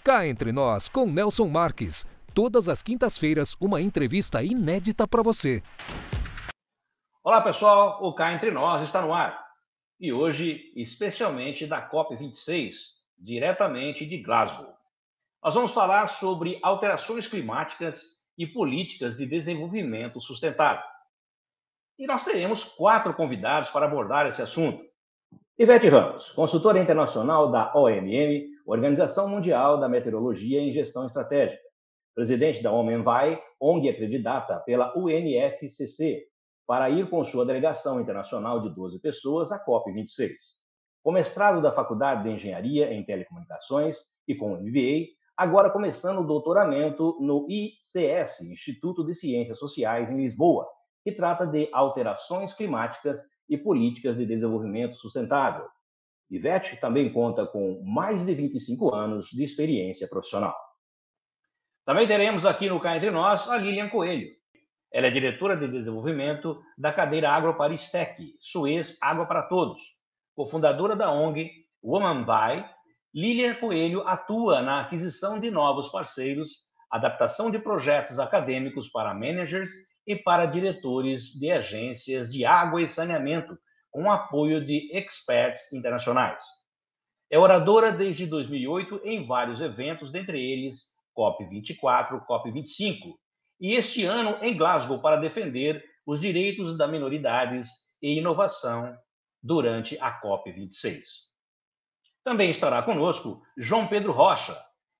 Cá Entre Nós, com Nelson Marques. Todas as quintas-feiras, uma entrevista inédita para você. Olá, pessoal. O Cá Entre Nós está no ar. E hoje, especialmente da COP26, diretamente de Glasgow. Nós vamos falar sobre alterações climáticas e políticas de desenvolvimento sustentável. E nós teremos 4 convidados para abordar esse assunto. Ivete Ramos, consultora internacional da OMM, Organização Mundial da Meteorologia e Gestão Estratégica, presidente da OMENVAI, ONG acreditada pela UNFCCC, para ir com sua delegação internacional de 12 pessoas à COP26. Com mestrado da Faculdade de Engenharia em Telecomunicações e com MBA, agora começando o doutoramento no ICS, Instituto de Ciências Sociais, em Lisboa, que trata de alterações climáticas e políticas de desenvolvimento sustentável. Ivete também conta com mais de 25 anos de experiência profissional. Também teremos aqui no Cá Entre Nós a Lilian Coelho. Ela é diretora de desenvolvimento da cadeira AgroParisTech, Suez Água para Todos. Cofundadora da ONG WomanVai, Lilian Coelho atua na aquisição de novos parceiros, adaptação de projetos acadêmicos para managers e para diretores de agências de água e saneamento, com apoio de experts internacionais. É oradora desde 2008 em vários eventos, dentre eles COP24, COP25, e este ano em Glasgow para defender os direitos das minoridades e inovação durante a COP26. Também estará conosco João Pedro Rocha.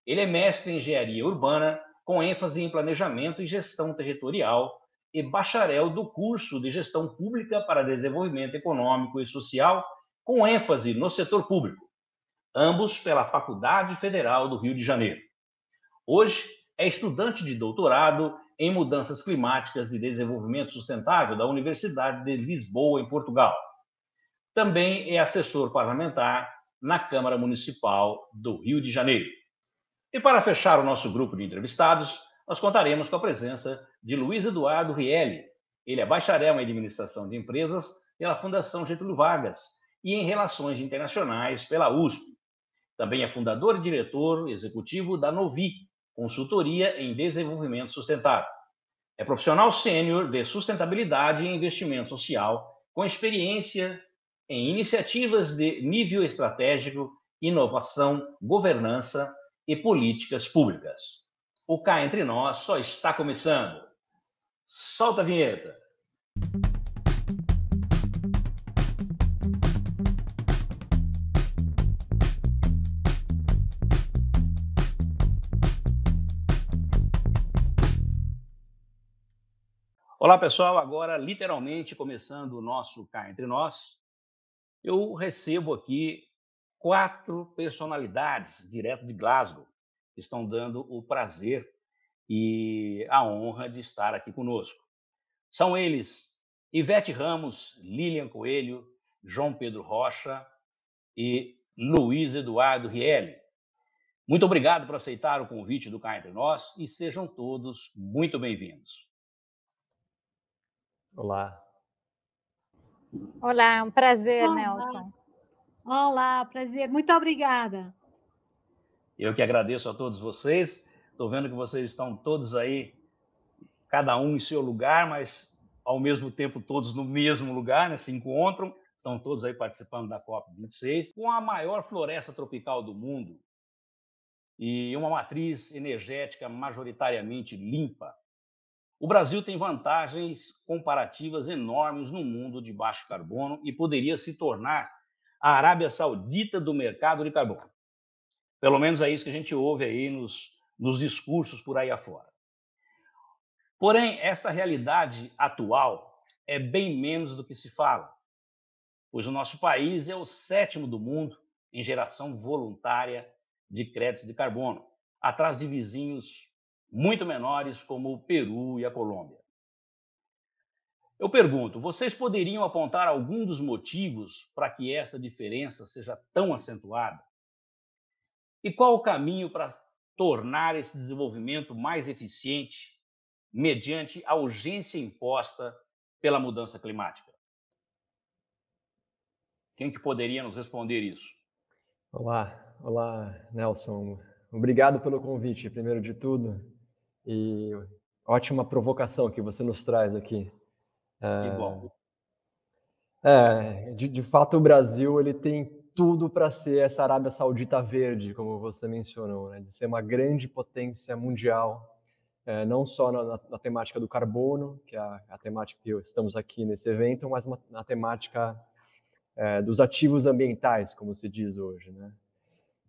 Ele é mestre em engenharia urbana, com ênfase em planejamento e gestão territorial, e bacharel do curso de gestão pública para desenvolvimento econômico e social, com ênfase no setor público, ambos pela Faculdade Federal do Rio de Janeiro. Hoje é estudante de doutorado em mudanças climáticas de desenvolvimento sustentável da Universidade de Lisboa, em Portugal. Também é assessor parlamentar na Câmara Municipal do Rio de Janeiro. E para fechar o nosso grupo de entrevistados, nós contaremos com a presença de Luiz Eduardo Rielli. Ele é bacharel em administração de empresas pela Fundação Getúlio Vargas e em relações internacionais pela USP. Também é fundador e diretor executivo da Novi, consultoria em desenvolvimento sustentável. É profissional sênior de sustentabilidade e investimento social, com experiência em iniciativas de nível estratégico, inovação, governança e políticas públicas. O Cá Entre Nós só está começando. Solta a vinheta. Olá, pessoal. Agora, literalmente, começando o nosso Cá Entre Nós, eu recebo aqui 4 personalidades direto de Glasgow, que estão dando o prazer e a honra de estar aqui conosco. São eles Ivete Ramos, Lilian Coelho, João Pedro Rocha e Luiz Eduardo Rielli. Muito obrigado por aceitar o convite do Cá Entre Nós e sejam todos muito bem-vindos. Olá. Olá, um prazer, Nelson. Olá, prazer. Muito obrigada. Eu que agradeço a todos vocês. Estou vendo que vocês estão todos aí, cada um em seu lugar, mas ao mesmo tempo todos no mesmo lugar, né? Se encontram. Estão todos aí participando da COP26, com a maior floresta tropical do mundo e uma matriz energética majoritariamente limpa. O Brasil tem vantagens comparativas enormes no mundo de baixo carbono e poderia se tornar a Arábia Saudita do mercado de carbono. Pelo menos é isso que a gente ouve aí nos discursos por aí afora. Porém, essa realidade atual é bem menos do que se fala, pois o nosso país é o 7º do mundo em geração voluntária de créditos de carbono, atrás de vizinhos muito menores como o Peru e a Colômbia. Eu pergunto, vocês poderiam apontar algum dos motivos para que essa diferença seja tão acentuada? E qual o caminho para tornar esse desenvolvimento mais eficiente mediante a urgência imposta pela mudança climática? Quem que poderia nos responder isso? Olá, Nelson. Obrigado pelo convite, primeiro de tudo, e ótima provocação que você nos traz aqui. Que bom. De fato, o Brasil ele tem tudo para ser essa Arábia Saudita verde, como você mencionou, né? De ser uma grande potência mundial, não só na temática do carbono, que é a temática que estamos aqui nesse evento, mas na temática dos ativos ambientais, como se diz hoje, né?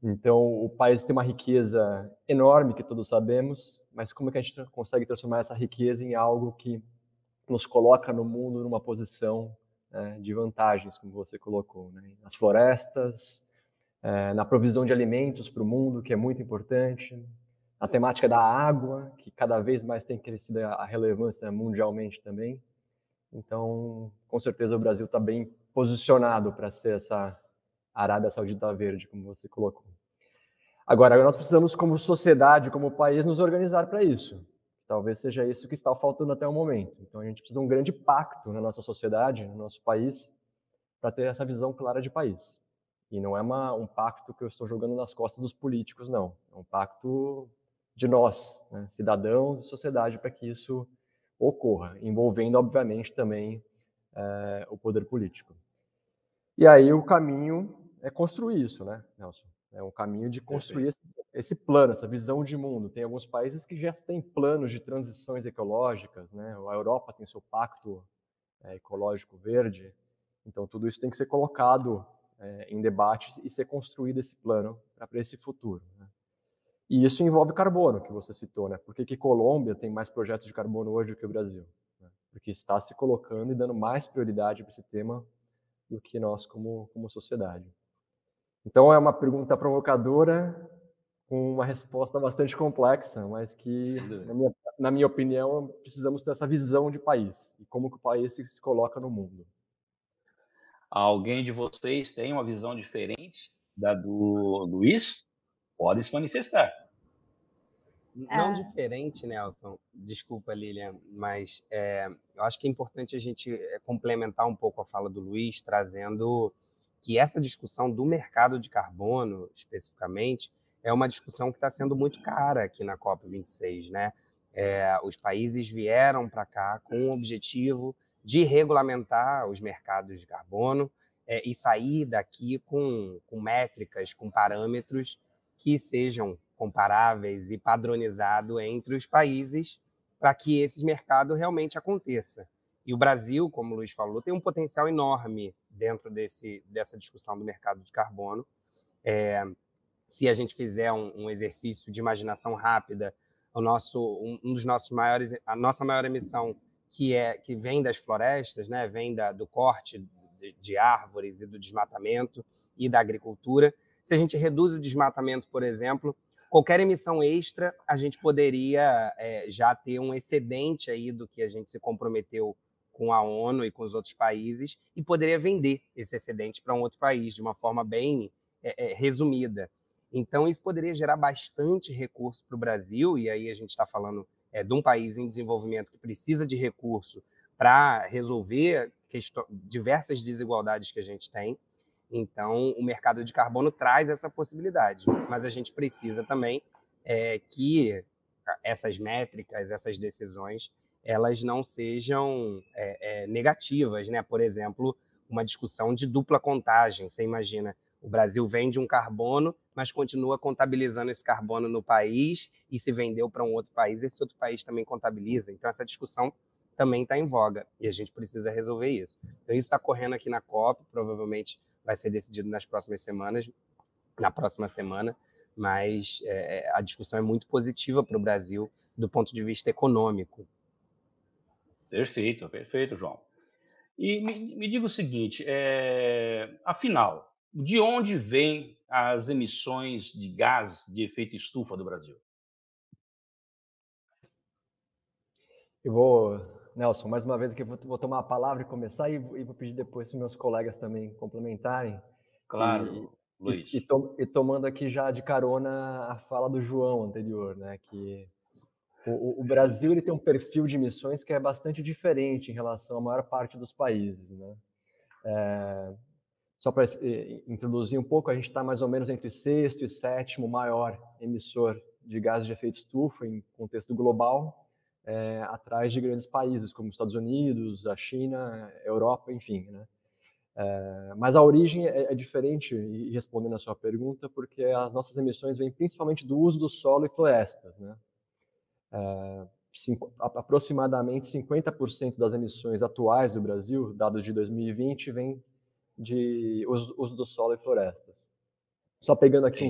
Então, o país tem uma riqueza enorme, que todos sabemos, mas como é que a gente consegue transformar essa riqueza em algo que nos coloca no mundo numa posição de vantagens, como você colocou, né? Nas florestas, na provisão de alimentos para o mundo, que é muito importante, na temática da água, que cada vez mais tem crescido a relevância mundialmente também. Então, com certeza o Brasil está bem posicionado para ser essa Arábia Saudita verde, como você colocou. Agora, nós precisamos, como sociedade, como país, nos organizar para isso. Talvez seja isso que está faltando até o momento. Então, a gente precisa de um grande pacto na nossa sociedade, no nosso país, para ter essa visão clara de país. E não é um pacto que eu estou jogando nas costas dos políticos, não. É um pacto de nós, né, cidadãos e sociedade, para que isso ocorra, envolvendo, obviamente, também o poder político. E aí o caminho é construir isso, né, Nelson? É um caminho de construir esse plano, essa visão de mundo. Tem alguns países que já têm planos de transições ecológicas, né? A Europa tem seu pacto ecológico verde. Então, tudo isso tem que ser colocado em debate e ser construído esse plano para esse futuro, né? E isso envolve carbono, que você citou, né? Por que Colômbia tem mais projetos de carbono hoje do que o Brasil? Né? Porque está se colocando e dando mais prioridade para esse tema do que nós como sociedade. Então, é uma pergunta provocadora, com uma resposta bastante complexa, mas que, na minha opinião, precisamos ter essa visão de país e como que o país se coloca no mundo. Alguém de vocês tem uma visão diferente da do Luiz? Pode se manifestar. Não diferente, Nelson, desculpa, Lilian, mas eu acho que é importante a gente complementar um pouco a fala do Luiz, trazendo que essa discussão do mercado de carbono, especificamente, é uma discussão que está sendo muito cara aqui na COP26, né? Os países vieram para cá com o objetivo de regulamentar os mercados de carbono e sair daqui com métricas, com parâmetros que sejam comparáveis e padronizado entre os países para que esse mercado realmente aconteça. E o Brasil, como o Luiz falou, tem um potencial enorme dentro dessa discussão do mercado de carbono. Se a gente fizer um exercício de imaginação rápida, um dos nossos maiores, a nossa maior emissão, que vem das florestas, né, vem do corte de árvores e do desmatamento e da agricultura. Se a gente reduz o desmatamento, por exemplo, qualquer emissão extra, a gente poderia já ter um excedente aí do que a gente se comprometeu com a ONU e com os outros países e poderia vender esse excedente para um outro país de uma forma bem resumida. Então, isso poderia gerar bastante recurso para o Brasil, e aí a gente está falando de um país em desenvolvimento que precisa de recurso para resolver diversas desigualdades que a gente tem. Então, o mercado de carbono traz essa possibilidade, mas a gente precisa também que essas métricas, essas decisões, elas não sejam negativas, né? Por exemplo, uma discussão de dupla contagem. Você imagina, o Brasil vende um carbono, mas continua contabilizando esse carbono no país e se vendeu para um outro país, esse outro país também contabiliza. Então, essa discussão também está em voga e a gente precisa resolver isso. Então, isso está correndo aqui na COP, provavelmente vai ser decidido nas próximas semanas, na próxima semana, mas a discussão é muito positiva para o Brasil do ponto de vista econômico. Perfeito, perfeito, João. E me diga o seguinte, afinal, de onde vêm as emissões de gás de efeito estufa do Brasil? Eu vou, Nelson, mais uma vez aqui vou tomar a palavra e começar, e vou pedir depois para os meus colegas também complementarem. Claro, Luiz. E tomando aqui já de carona a fala do João anterior, né, que o Brasil ele tem um perfil de emissões que é bastante diferente em relação à maior parte dos países, né? Só para introduzir um pouco, a gente está mais ou menos entre sexto e sétimo maior emissor de gases de efeito estufa em contexto global, atrás de grandes países como Estados Unidos, a China, a Europa, enfim, né? Mas a origem é diferente, e respondendo a sua pergunta, porque as nossas emissões vêm principalmente do uso do solo e florestas, né? Aproximadamente 50% das emissões atuais do Brasil, dados de 2020, vem de uso do solo e florestas. Só pegando aqui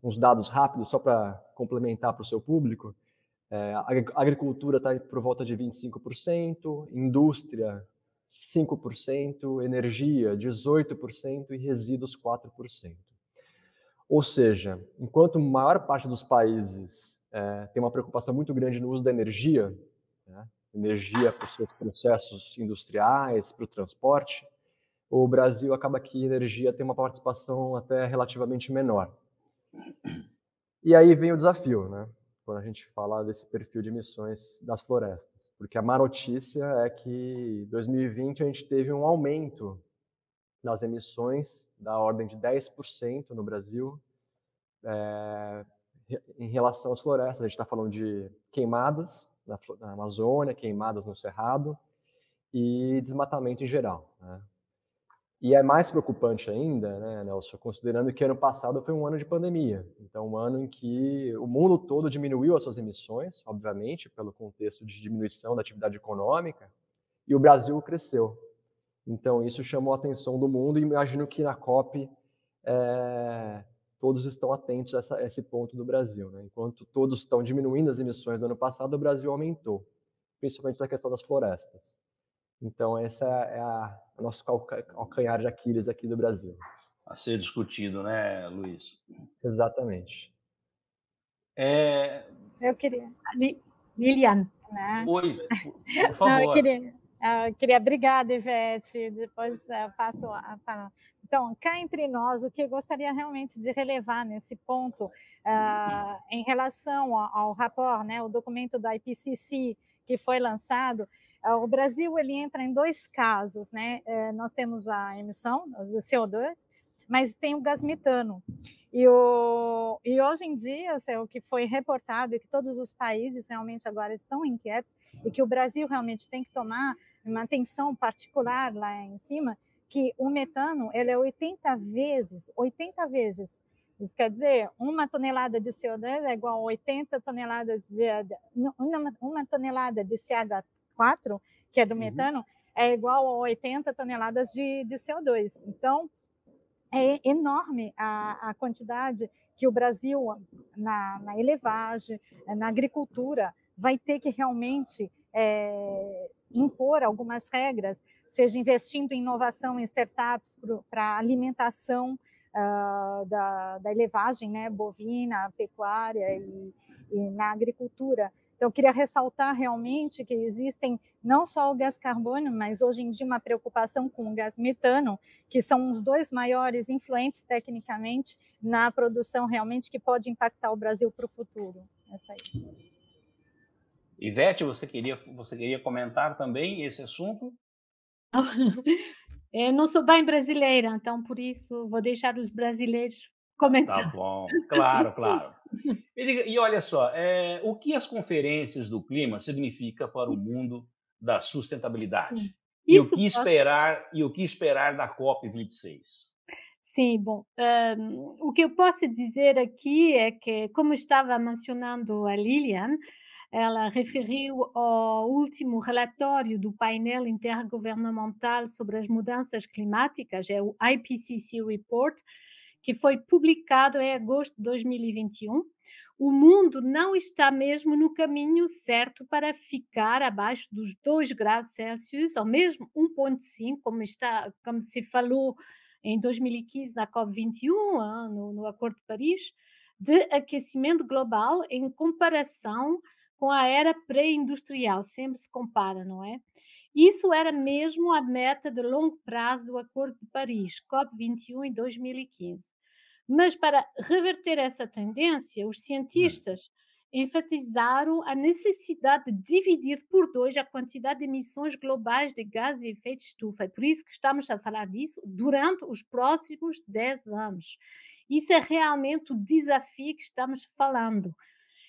uns dados rápidos, só para complementar para o seu público, a agricultura está por volta de 25%, indústria 5%, energia 18% e resíduos 4%. Ou seja, enquanto a maior parte dos países tem uma preocupação muito grande no uso da energia, né, energia para os seus processos industriais, para o transporte, o Brasil acaba que energia tem uma participação até relativamente menor. E aí vem o desafio, né? Quando a gente fala desse perfil de emissões das florestas. Porque a má notícia é que em 2020 a gente teve um aumento nas emissões da ordem de 10% no Brasil em relação às florestas. A gente está falando de queimadas na Amazônia, queimadas no Cerrado e desmatamento em geral, né? E é mais preocupante ainda, né, Nelson, considerando que ano passado foi um ano de pandemia. Então, um ano em que o mundo todo diminuiu as suas emissões, obviamente, pelo contexto de diminuição da atividade econômica, e o Brasil cresceu. Então, isso chamou a atenção do mundo e imagino que na COP todos estão atentos a esse ponto do Brasil, né? Enquanto todos estão diminuindo as emissões do ano passado, o Brasil aumentou, principalmente na questão das florestas. Então, essa é o nosso calcanhar de Aquiles aqui do Brasil. A ser discutido, né, Luiz? Exatamente. Eu queria... Lilian, né? Oi, por favor. Não, eu queria... Obrigada, Ivete. Depois passo a falar. Então, cá entre nós, o que eu gostaria realmente de relevar nesse ponto, em relação ao rapport, né, o documento da IPCC que foi lançado, o Brasil ele entra em dois casos, né? Nós temos a emissão do CO2, mas tem o gás metano. E hoje em dia, o que foi reportado e que todos os países realmente agora estão inquietos e que o Brasil realmente tem que tomar uma atenção particular lá em cima, que o metano ele é 80 vezes. Isso quer dizer, uma tonelada de CO2 é igual a 80 toneladas uma tonelada de CH4, que é do metano, é igual a 80 toneladas de CO2. Então, é enorme a quantidade que o Brasil, na elevagem, na agricultura, vai ter que realmente impor algumas regras, seja investindo em inovação em startups para alimentação da elevagem, né, bovina, pecuária e na agricultura. Então, eu queria ressaltar realmente que existem não só o gás carbônico, mas hoje em dia uma preocupação com o gás metano, que são os dois maiores influentes tecnicamente na produção realmente que pode impactar o Brasil para o futuro. Essa aí. Ivete, você queria comentar também esse assunto? Eu não sou bem brasileira, então por isso vou deixar os brasileiros comentar. Tá bom, claro. E olha só, o que as conferências do clima significam para o mundo da sustentabilidade? Sim. E o que esperar da COP26? Sim, bom, o que eu posso dizer aqui é que, como estava mencionando a Lilian, ela referiu ao último relatório do painel intergovernamental sobre as mudanças climáticas, é o IPCC Report, que foi publicado em agosto de 2021. O mundo não está mesmo no caminho certo para ficar abaixo dos 2 graus Celsius, ou mesmo 1,5, como se falou em 2015 na COP21, no Acordo de Paris, de aquecimento global em comparação com a era pré-industrial, sempre se compara, não é? Isso era mesmo a meta de longo prazo do Acordo de Paris, COP21 em 2015. Mas para reverter essa tendência, os cientistas enfatizaram a necessidade de dividir por 2 a quantidade de emissões globais de gases de efeito de estufa. É por isso que estamos a falar disso durante os próximos 10 anos. Isso é realmente o desafio que estamos falando.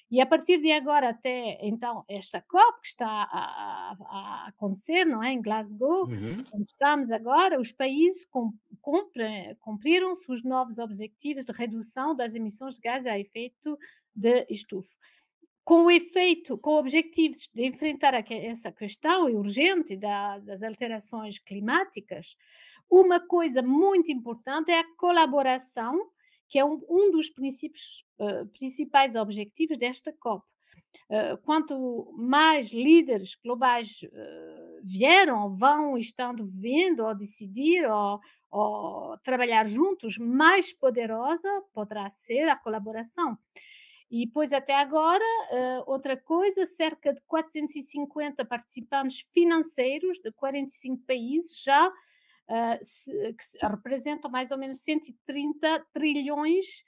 E a partir de agora até, então, esta COP que está a acontecer, não é, em Glasgow, onde estamos agora, os países cumpriram os novos objetivos de redução das emissões de gases a efeito de estufa. Com o objetivo de enfrentar essa questão urgente das alterações climáticas, uma coisa muito importante é a colaboração, que é um dos principais objetivos desta COP. Quanto mais líderes globais vão estando vindo ou decidir ou trabalhar juntos, mais poderosa poderá ser a colaboração. E depois, até agora, outra coisa, cerca de 450 participantes financeiros de 45 países já que representam mais ou menos 130 trilhões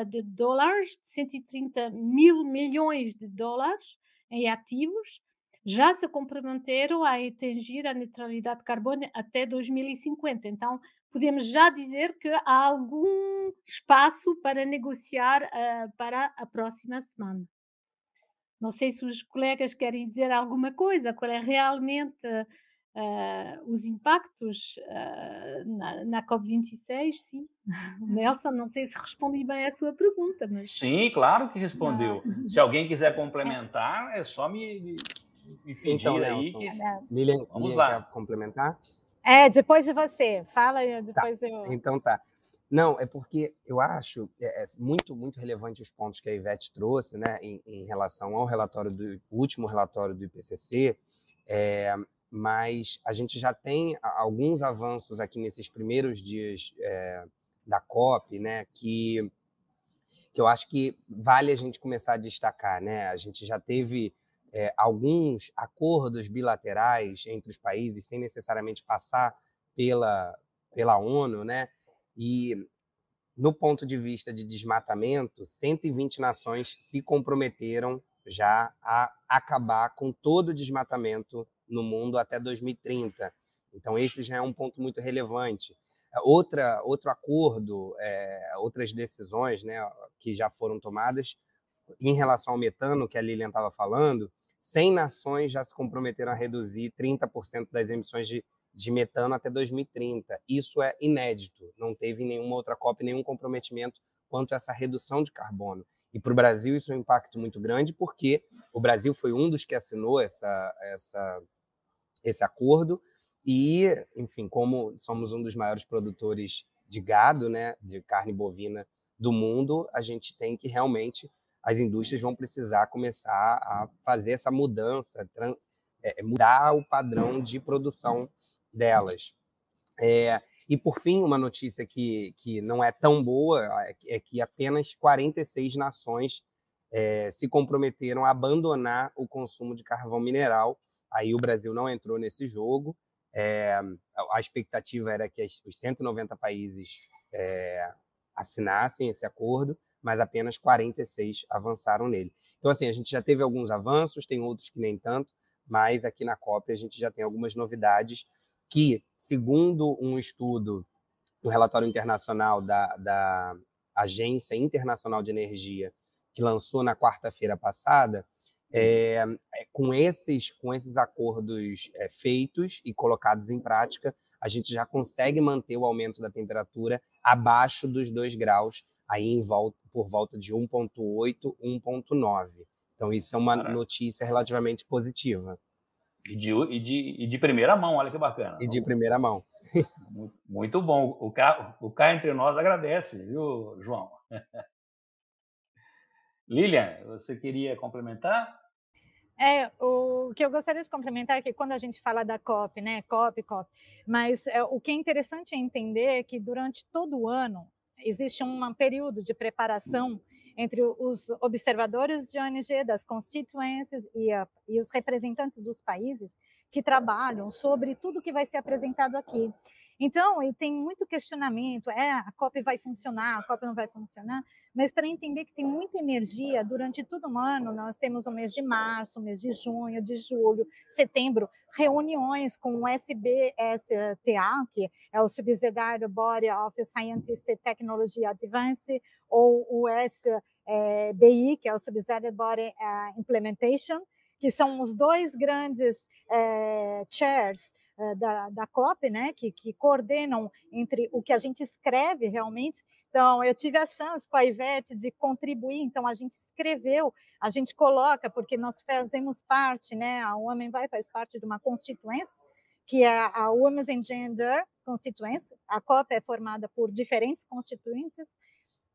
de dólares, 130 mil milhões de dólares em ativos, já se comprometeram a atingir a neutralidade de carbono até 2050. Então, podemos já dizer que há algum espaço para negociar para a próxima semana. Não sei se os colegas querem dizer alguma coisa, qual é realmente os impactos na COP26, sim. Nelson, não sei se respondi bem à sua pergunta, mas... Sim, claro que respondeu. Se alguém quiser complementar, é só me pedir Então, aí Nelson, que... Lilian Vamos lá. quer complementar? Depois de você. Fala aí, depois eu... Então tá. Não, é porque eu acho muito, muito relevante os pontos que a Ivete trouxe, né, em relação ao último relatório do IPCC, mas a gente já tem alguns avanços aqui nesses primeiros dias da COP, né, que eu acho que vale a gente começar a destacar, né? A gente já teve alguns acordos bilaterais entre os países, sem necessariamente passar pela ONU, né? E, no ponto de vista de desmatamento, 120 nações se comprometeram já a acabar com todo o desmatamento no mundo até 2030. Então, esse já é um ponto muito relevante. Outro acordo, outras decisões, né, que já foram tomadas em relação ao metano, que a Lilian estava falando, 100 nações já se comprometeram a reduzir 30% das emissões de metano até 2030. Isso é inédito. Não teve nenhuma outra COP, nenhum comprometimento quanto a essa redução de carbono. E para o Brasil isso é um impacto muito grande, porque o Brasil foi um dos que assinou esse acordo e, enfim, como somos um dos maiores produtores de gado, né, de carne bovina do mundo, a gente tem que realmente, as indústrias vão precisar começar a fazer essa mudança, mudar o padrão de produção delas. E, por fim, uma notícia que não é tão boa é que apenas 46 nações se comprometeram a abandonar o consumo de carvão mineral. Aí o Brasil não entrou nesse jogo. A expectativa era que os 190 países assinassem esse acordo, mas apenas 46 avançaram nele. Então, assim, a gente já teve alguns avanços, tem outros que nem tanto, mas aqui na COP a gente já tem algumas novidades que, segundo um estudo do relatório internacional da Agência Internacional de Energia, que lançou na quarta-feira passada, com esses acordos feitos e colocados em prática, a gente já consegue manter o aumento da temperatura abaixo dos 2 graus, aí por volta de 1,8, 1,9. Então, isso é uma notícia relativamente positiva. E de primeira mão, olha que bacana. E de primeira mão. Muito bom. O Cá Entre Nós agradece, viu, João? Lilian, você queria complementar? O que eu gostaria de complementar é que quando a gente fala da COP, né, COP, mas o que é interessante entender é que durante todo o ano existe um período de preparação entre os observadores de ONG, das constituências e os representantes dos países que trabalham sobre tudo que vai ser apresentado aqui. Então, e tem muito questionamento, a COP vai funcionar, a COP não vai funcionar, mas para entender que tem muita energia durante todo o ano, nós temos o mês de março, o mês de junho, de julho, setembro, reuniões com o SBSTA, que é o Subsidiary Body of Scientific and Technology Advance, ou o SBI, que é o Subsidiary Body Implementation, que são os dois grandes chairs da COP, né, que coordenam entre o que a gente escreve realmente. Então, eu tive a chance com a Ivete de contribuir, então a gente escreveu, a gente coloca, porque nós fazemos parte, né, a Women faz parte de uma constituência, que é a Women's and Gender Constituency. A COP é formada por diferentes constituintes,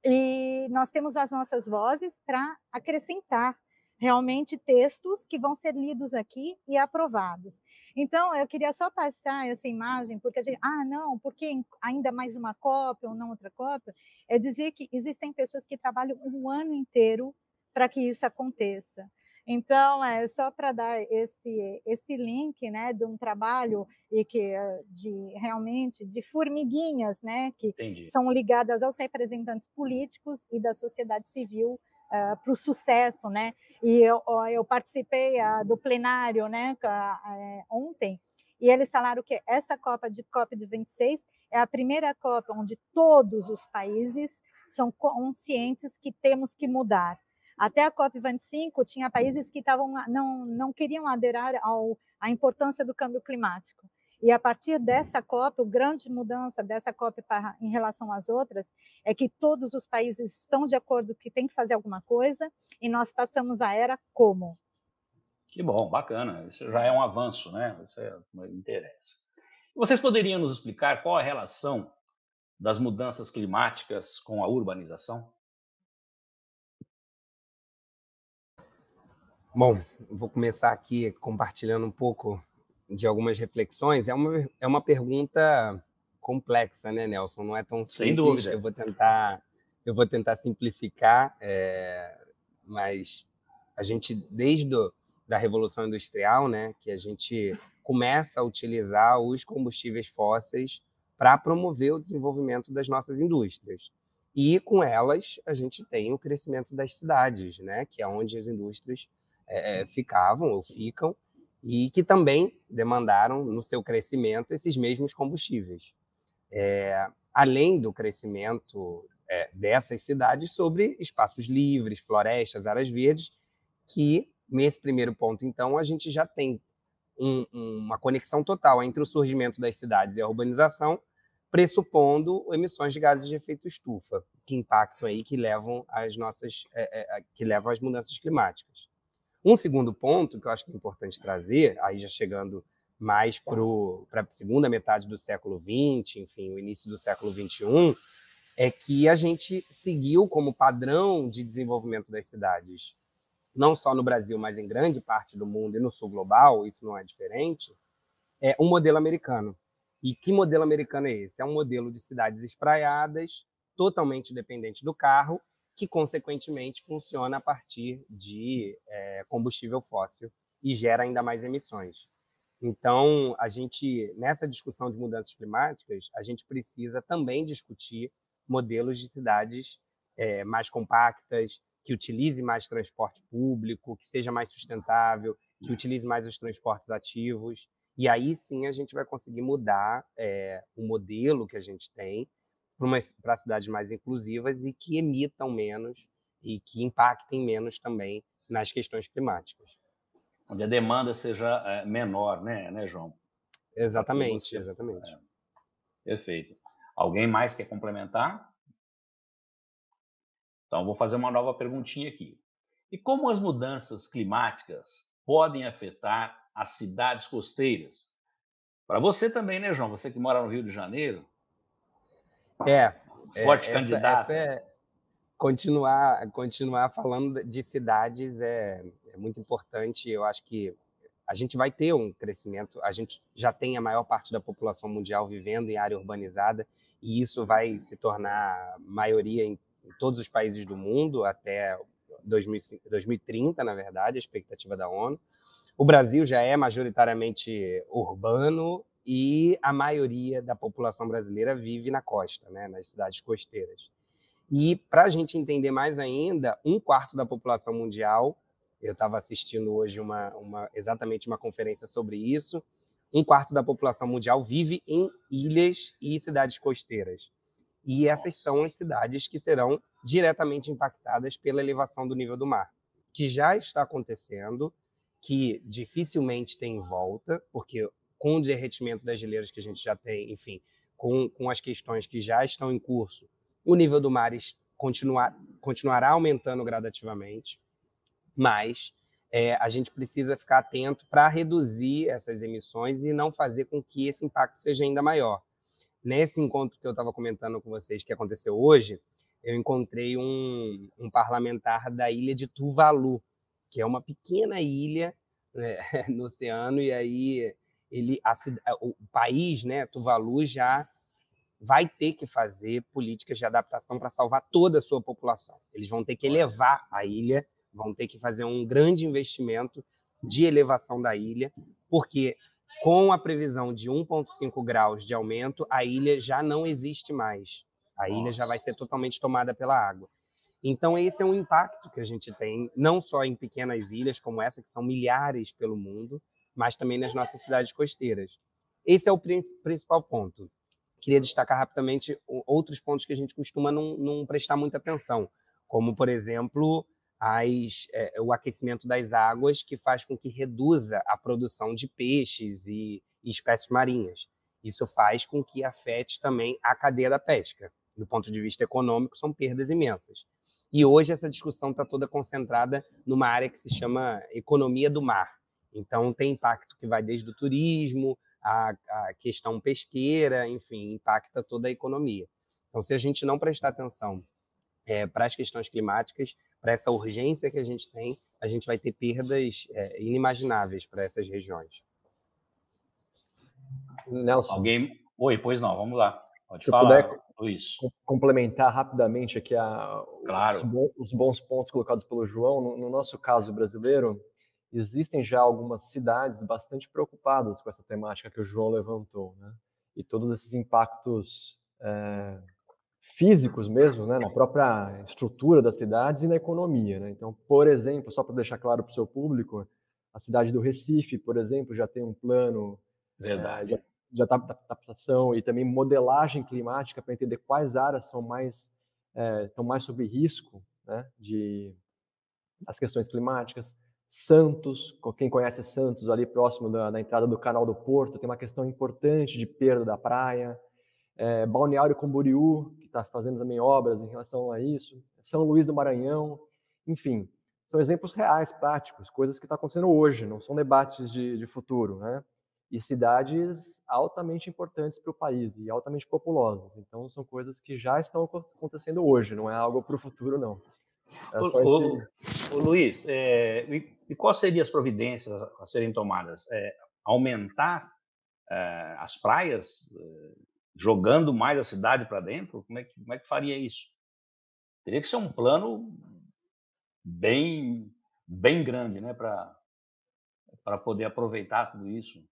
e nós temos as nossas vozes para acrescentar realmente textos que vão ser lidos aqui e aprovados. Então, eu queria só passar essa imagem, porque a gente, não, porque ainda mais uma COP ou não outra COP, é dizer que existem pessoas que trabalham um ano inteiro para que isso aconteça. Então, é só para dar esse link, né, de um trabalho e que realmente de formiguinhas, né, que Entendi. são ligadas aos representantes políticos e da sociedade civil para o sucesso, né? E eu participei do plenário, né, ontem, e eles falaram que essa COP de 26 é a primeira COP onde todos os países são conscientes que temos que mudar. Até a COP25 tinha países que não queriam aderir à importância do câmbio climático. E a partir dessa COP, a grande mudança dessa COP em relação às outras é que todos os países estão de acordo que tem que fazer alguma coisa e nós passamos a era como. Que bom, bacana. Isso já é um avanço, né? Isso me interessa. Vocês poderiam nos explicar qual a relação das mudanças climáticas com a urbanização? Bom, vou começar aqui compartilhando um pouco de algumas reflexões. É uma pergunta complexa, né, Nelson? Não é tão simples. Sem dúvida. Eu vou tentar simplificar, mas a gente, desde da Revolução Industrial, né, que a gente começa a utilizar os combustíveis fósseis para promover o desenvolvimento das nossas indústrias. E com elas a gente tem o crescimento das cidades, né, que é onde as indústrias ficavam ou ficam, e que também demandaram no seu crescimento esses mesmos combustíveis. Além do crescimento dessas cidades sobre espaços livres, florestas, áreas verdes, que nesse primeiro ponto, então, a gente já tem uma conexão total entre o surgimento das cidades e a urbanização, pressupondo emissões de gases de efeito estufa, que impactam aí, que levam às mudanças climáticas. Um segundo ponto que eu acho que é importante trazer, aí já chegando mais para a segunda metade do século XX, enfim, o início do século XXI, é que a gente seguiu como padrão de desenvolvimento das cidades, não só no Brasil, mas em grande parte do mundo e no sul global, isso não é diferente, é um modelo americano. E que modelo americano é esse? É um modelo de cidades espraiadas, totalmente dependente do carro, que, consequentemente, funciona a partir de combustível fóssil e gera ainda mais emissões. Então, nessa discussão de mudanças climáticas, a gente precisa também discutir modelos de cidades mais compactas, que utilize mais transporte público, que seja mais sustentável, que utilize mais os transportes ativos. E aí sim a gente vai conseguir mudar o modelo que a gente tem para cidades mais inclusivas e que emitam menos e que impactem menos também nas questões climáticas. Onde a demanda seja menor, né, João? Exatamente, exatamente. Perfeito. Alguém mais quer complementar? Então, vou fazer uma nova perguntinha aqui. E como as mudanças climáticas podem afetar as cidades costeiras? Para você também, né, João? Você que mora no Rio de Janeiro. Forte candidata. Continuar falando de cidades é muito importante. Eu acho que a gente vai ter um crescimento. A gente já tem a maior parte da população mundial vivendo em área urbanizada, e isso vai se tornar maioria em todos os países do mundo até 2030, na verdade, a expectativa da ONU. O Brasil já é majoritariamente urbano e a maioria da população brasileira vive na costa, né, nas cidades costeiras. E para a gente entender mais ainda, 1/4 da população mundial, eu estava assistindo hoje exatamente uma conferência sobre isso, 1/4 da população mundial vive em ilhas e cidades costeiras. E essas são as cidades que serão diretamente impactadas pela elevação do nível do mar, que já está acontecendo, que dificilmente tem volta, porque com o derretimento das geleiras que a gente já tem, enfim, com as questões que já estão em curso, o nível do mar continuará aumentando gradativamente, mas a gente precisa ficar atento para reduzir essas emissões e não fazer com que esse impacto seja ainda maior. Nesse encontro que eu estava comentando com vocês, que aconteceu hoje, eu encontrei um parlamentar da ilha de Tuvalu, que é uma pequena ilha, né, no oceano, e aí o país, né, Tuvalu, já vai ter que fazer políticas de adaptação para salvar toda a sua população. Eles vão ter que elevar a ilha, vão ter que fazer um grande investimento de elevação da ilha, porque com a previsão de 1,5 graus de aumento, a ilha já não existe mais. A ilha já vai ser totalmente tomada pela água. Então, esse é um impacto que a gente tem, não só em pequenas ilhas como essa, que são milhares pelo mundo, mas também nas nossas cidades costeiras. Esse é o principal ponto. Queria destacar rapidamente outros pontos que a gente costuma não prestar muita atenção, como, por exemplo, o aquecimento das águas, que faz com que reduza a produção de peixes e espécies marinhas. Isso faz com que afete também a cadeia da pesca. Do ponto de vista econômico, são perdas imensas. E hoje essa discussão está toda concentrada numa área que se chama economia do mar. Então, tem impacto que vai desde o turismo, a questão pesqueira, enfim, impacta toda a economia. Então, se a gente não prestar atenção para as questões climáticas, para essa urgência que a gente vai ter perdas inimagináveis para essas regiões. Nelson. Oi, pois não, vamos lá. Pode se falar, puder Luiz. Complementar rapidamente aqui Claro. os bons pontos colocados pelo João. No nosso caso brasileiro, existem já algumas cidades bastante preocupadas com essa temática que o João levantou, né? E todos esses impactos físicos mesmo, né, na própria estrutura das cidades e na economia, né? Então, por exemplo, só para deixar claro para o seu público, a cidade do Recife, por exemplo, já tem um plano Verdade. de adaptação e também modelagem climática para entender quais áreas estão mais sob risco, né, das questões climáticas. Santos, quem conhece Santos, ali próximo da entrada do Canal do Porto, tem uma questão importante de perda da praia. Balneário Camboriú, que está fazendo também obras em relação a isso. São Luís do Maranhão, enfim, são exemplos reais, práticos, coisas que estão acontecendo hoje, não são debates de futuro, né? E cidades altamente importantes para o país e altamente populosas. Então, são coisas que já estão acontecendo hoje, não é algo para o futuro, não. Luiz, e quais seriam as providências a serem tomadas? Aumentar as praias, jogando mais a cidade para dentro? Como é que faria isso? Teria que ser um plano bem grande, né, para poder aproveitar tudo isso.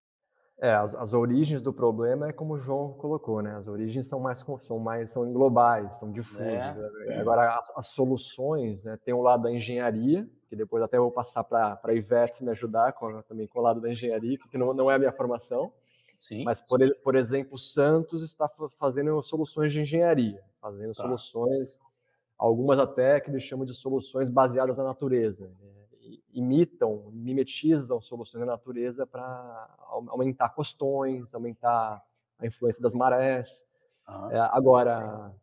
As origens do problema é como o João colocou, né? As origens são globais, são difusas. Agora, as soluções, né, tem o lado da engenharia, que depois até vou passar para a Ivete me ajudar também com o lado da engenharia, que não é a minha formação. Sim. Mas, por exemplo, Santos está fazendo soluções de engenharia, soluções, algumas até que eles chamam de soluções baseadas na natureza. Mimetizam soluções da natureza para aumentar costões, aumentar a influência das marés. Agora,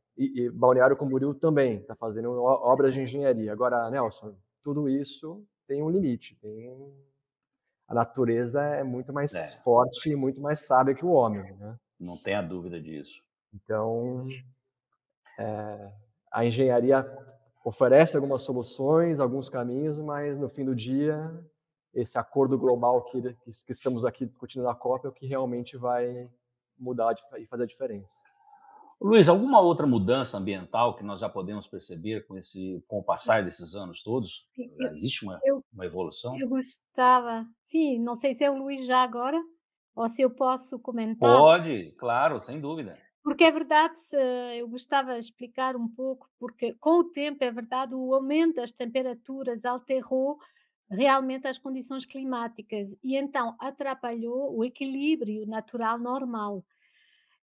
Balneário Camboriú também está fazendo obras de engenharia. Agora, Nelson, tudo isso tem um limite. A natureza é muito mais forte e muito mais sábia que o homem, né? Não tenha dúvida disso. Então, a engenharia oferece algumas soluções, alguns caminhos, mas no fim do dia, esse acordo global que estamos aqui discutindo na COP é o que realmente vai mudar e fazer a diferença. Luiz, alguma outra mudança ambiental que nós já podemos perceber com o passar desses anos todos? Existe uma evolução? Eu gostava, sim, não sei se é o Luiz já agora. ou se eu posso comentar. Pode, claro, sem dúvida. Porque é verdade, eu gostava de explicar um pouco, porque com o tempo, é verdade, o aumento das temperaturas alterou realmente as condições climáticas e então atrapalhou o equilíbrio natural normal.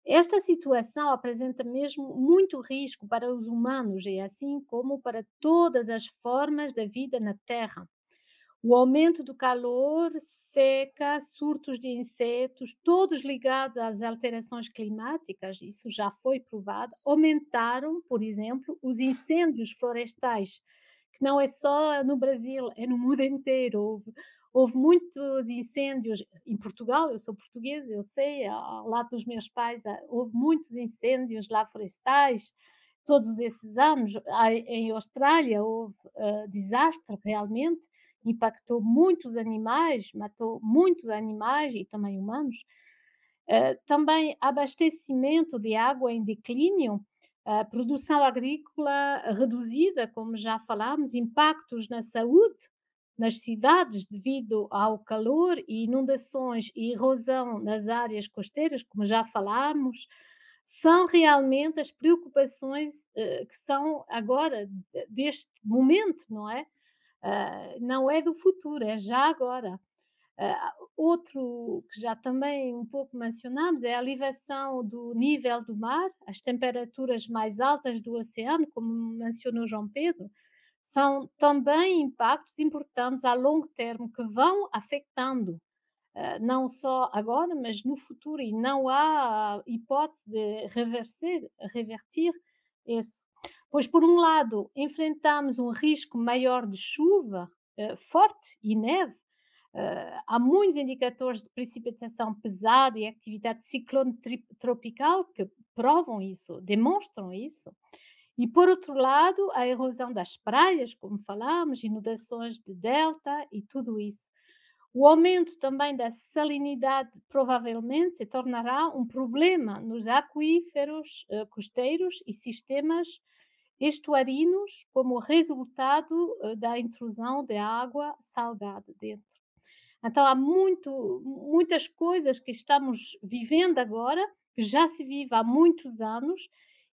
Esta situação apresenta mesmo muito risco para os humanos e assim como para todas as formas da vida na Terra. O aumento do calor, seca, surtos de insetos, todos ligados às alterações climáticas, isso já foi provado, aumentaram, por exemplo, os incêndios florestais, que não é só no Brasil, é no mundo inteiro. Houve muitos incêndios em Portugal, eu sou portuguesa, eu sei, ao lado dos meus pais, houve muitos incêndios lá florestais, todos esses anos. Em Austrália houve desastre realmente, impactou muitos animais, matou muitos animais e também humanos. Também abastecimento de água em declínio, produção agrícola reduzida, como já falámos, impactos na saúde nas cidades devido ao calor e inundações e erosão nas áreas costeiras, como já falámos, são realmente as preocupações que são agora, deste momento, não é? Não é do futuro, é já agora. Outro que já também um pouco mencionamos é a elevação do nível do mar, as temperaturas mais altas do oceano, como mencionou João Pedro, são também impactos importantes a longo termo que vão afetando, não só agora, mas no futuro, e não há hipótese de revertir isso. Pois, por um lado, enfrentamos um risco maior de chuva forte e neve. Há muitos indicadores de precipitação pesada e atividade tropical que provam isso, demonstram isso. E, por outro lado, a erosão das praias, como falámos, inundações de delta e tudo isso. O aumento também da salinidade provavelmente se tornará um problema nos aquíferos costeiros e sistemas estuarinos como resultado da intrusão de água salgada dentro. Então há muitas coisas que estamos vivendo agora, que já se vive há muitos anos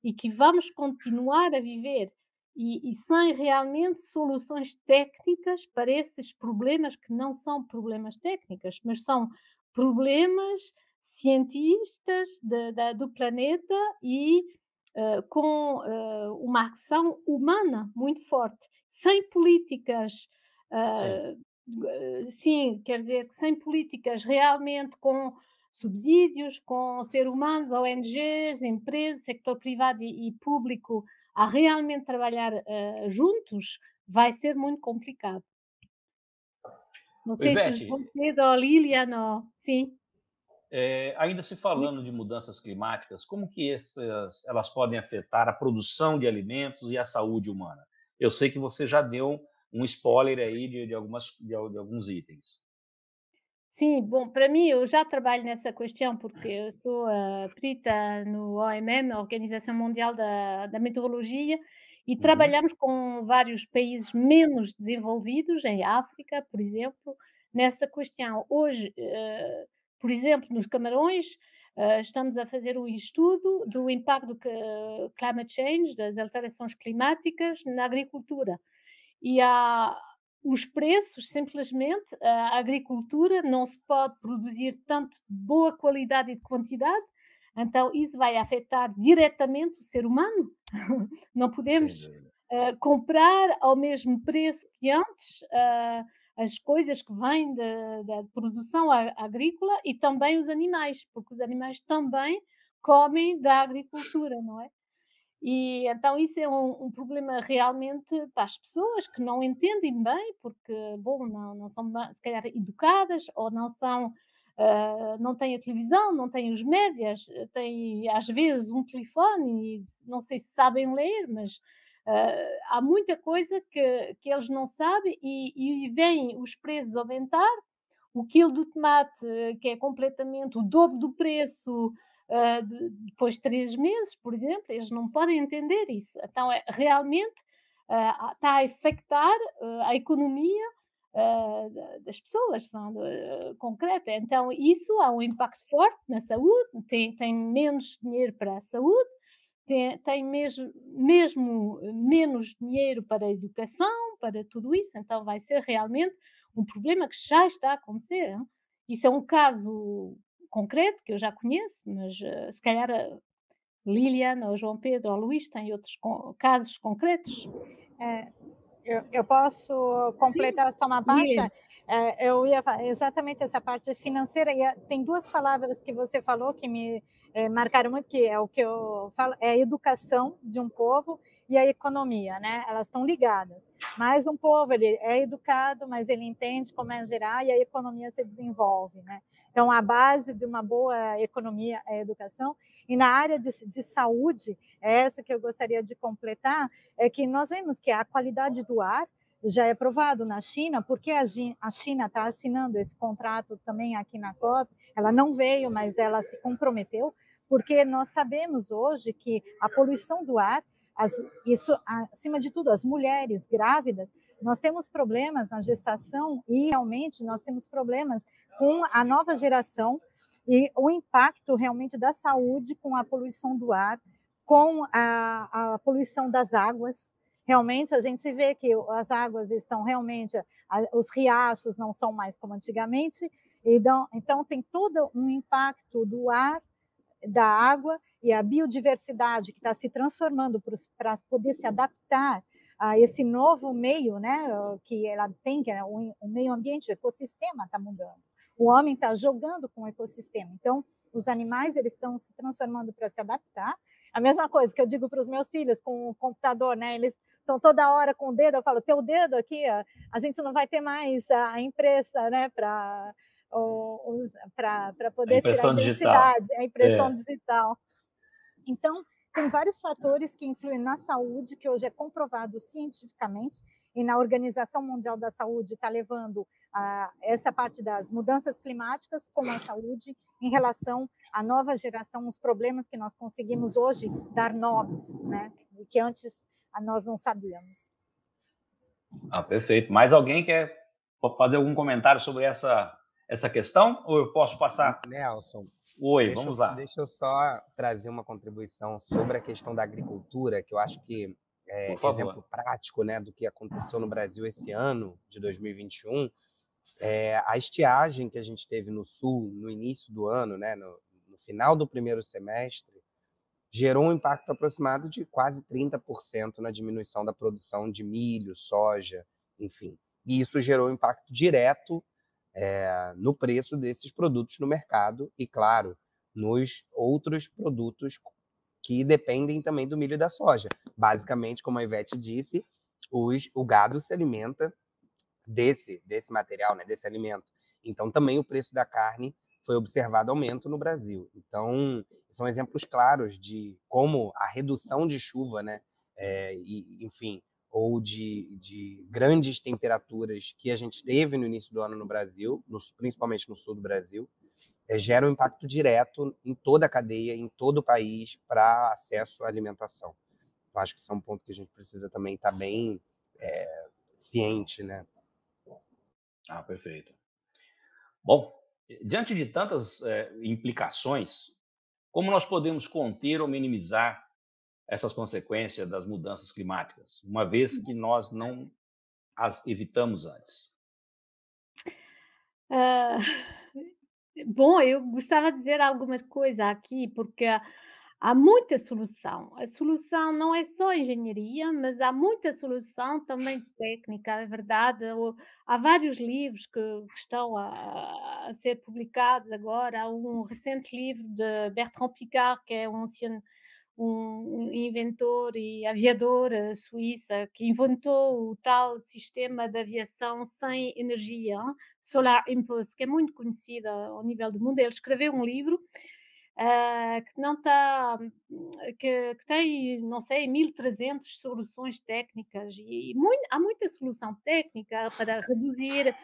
e que vamos continuar a viver, e sem realmente soluções técnicas para esses problemas que não são problemas técnicos, mas são problemas cientistas do planeta e com uma ação humana muito forte, sem políticas. Sim. Sim, quer dizer, que sem políticas realmente com subsídios, com seres humanos, ONGs, empresas, sector privado e público a realmente trabalhar juntos, vai ser muito complicado. Não sei se Ivete, vocês ou a Lilian, ou... Sim. ainda se falando de mudanças climáticas, como que elas podem afetar a produção de alimentos e a saúde humana? Eu sei que você já deu um spoiler aí de alguns itens. Sim, bom, para mim, eu já trabalho nessa questão porque eu sou perita no OMM, a Organização Mundial da Meteorologia, e Uhum. trabalhamos com vários países menos desenvolvidos, em África, por exemplo, nessa questão. Hoje, por exemplo, nos Camarões, estamos a fazer um estudo do impacto do climate change, das alterações climáticas na agricultura. E há os preços, simplesmente, a agricultura não se pode produzir tanto de boa qualidade e de quantidade, então isso vai afetar diretamente o ser humano. Não Sem podemos dúvida. comprar ao mesmo preço que antes as coisas que vêm da produção agrícola e também os animais, porque os animais também comem da agricultura, não é? E então isso é um problema realmente para as pessoas que não entendem bem, porque, bom, não são se calhar educadas ou não são, não têm a televisão, não têm os médias, têm às vezes um telefone e não sei se sabem ler, mas há muita coisa que eles não sabem e veem os preços aumentar, o quilo do tomate, que é completamente o dobro do preço, depois de 3 meses, por exemplo, eles não podem entender isso. Então, realmente, está a afetar a economia, das pessoas, concreta. Então, isso há um impacto forte na saúde, tem menos dinheiro para a saúde, tem mesmo menos dinheiro para a educação, para tudo isso, então vai ser realmente um problema que já está a acontecer. Hein? Isso é um caso concreto que eu já conheço, mas se calhar a Liliana, ou João Pedro, ou Luís têm outros casos concretos. Eu posso completar só uma parte? Eu ia falar exatamente essa parte financeira, e tem duas palavras que você falou que me marcaram muito, que é o que eu falo, é a educação de um povo e a economia, né? Elas estão ligadas. Mas um povo, ele é educado, mas ele entende como é gerar, e a economia se desenvolve, né? Então, a base de uma boa economia é a educação. E na área de saúde, essa que eu gostaria de completar, é que nós vemos que a qualidade do ar já é provado na China, porque a China está assinando esse contrato também aqui na COP. Ela não veio, mas ela se comprometeu, porque nós sabemos hoje que a poluição do ar, isso, acima de tudo, as mulheres grávidas, nós temos problemas na gestação e realmente nós temos problemas com a nova geração e o impacto realmente da saúde com a poluição do ar, com a poluição das águas. Realmente a gente vê que as águas estão realmente, os riachos não são mais como antigamente, então tem todo um impacto do ar, da água e a biodiversidade que está se transformando para poder se adaptar a esse novo meio, né, que ela tem, que é o meio ambiente, o ecossistema está mudando. O homem está jogando com o ecossistema. Então, os animais eles estão se transformando para se adaptar. A mesma coisa que eu digo para os meus filhos com o computador, né? Eles estão toda hora com o dedo. Eu falo, teu dedo aqui, a gente não vai ter mais a impressa, né? Para poder tirar a identidade, a impressão digital. Então, tem vários fatores que influem na saúde, que hoje é comprovado cientificamente, e na Organização Mundial da Saúde está levando essa parte das mudanças climáticas com a saúde em relação à nova geração, os problemas que nós conseguimos hoje dar nomes, né, e que antes nós não sabíamos. Perfeito. Mais alguém quer fazer algum comentário sobre essa questão? Ou eu posso passar? Nelson. Oi, vamos lá. Deixa eu só trazer uma contribuição sobre a questão da agricultura, que eu acho que é exemplo prático, né, do que aconteceu no Brasil esse ano, de 2021. A estiagem que a gente teve no Sul no início do ano, né, no final do primeiro semestre, gerou um impacto aproximado de quase 30% na diminuição da produção de milho, soja, enfim. E isso gerou um impacto direto no preço desses produtos no mercado e, claro, nos outros produtos que dependem também do milho e da soja. Basicamente, como a Ivete disse, o gado se alimenta desse material, né, desse alimento. Então, também o preço da carne foi observado aumento no Brasil. Então, são exemplos claros de como a redução de chuva, né, enfim, ou de grandes temperaturas que a gente teve no início do ano no Brasil, principalmente no sul do Brasil, gera um impacto direto em toda a cadeia, em todo o país, para acesso à alimentação. Eu acho que isso é um ponto que a gente precisa também estar bem ciente, né? Perfeito. Bom, diante de tantas implicações, como nós podemos conter ou minimizar essas consequências das mudanças climáticas, uma vez que nós não as evitamos antes? Bom, eu gostava de dizer algumas coisas aqui, porque há muita solução. A solução não é só engenharia, mas há muita solução também técnica, é verdade. Há vários livros que estão a ser publicados agora. Há um recente livro de Bertrand Piccard, que é um inventor e aviador suíça, que inventou o tal sistema de aviação sem energia, Solar Impulse, que é muito conhecido ao nível do mundo. Ele escreveu um livro que não está, que tem, não sei, 1300 soluções técnicas e há muita solução técnica para reduzir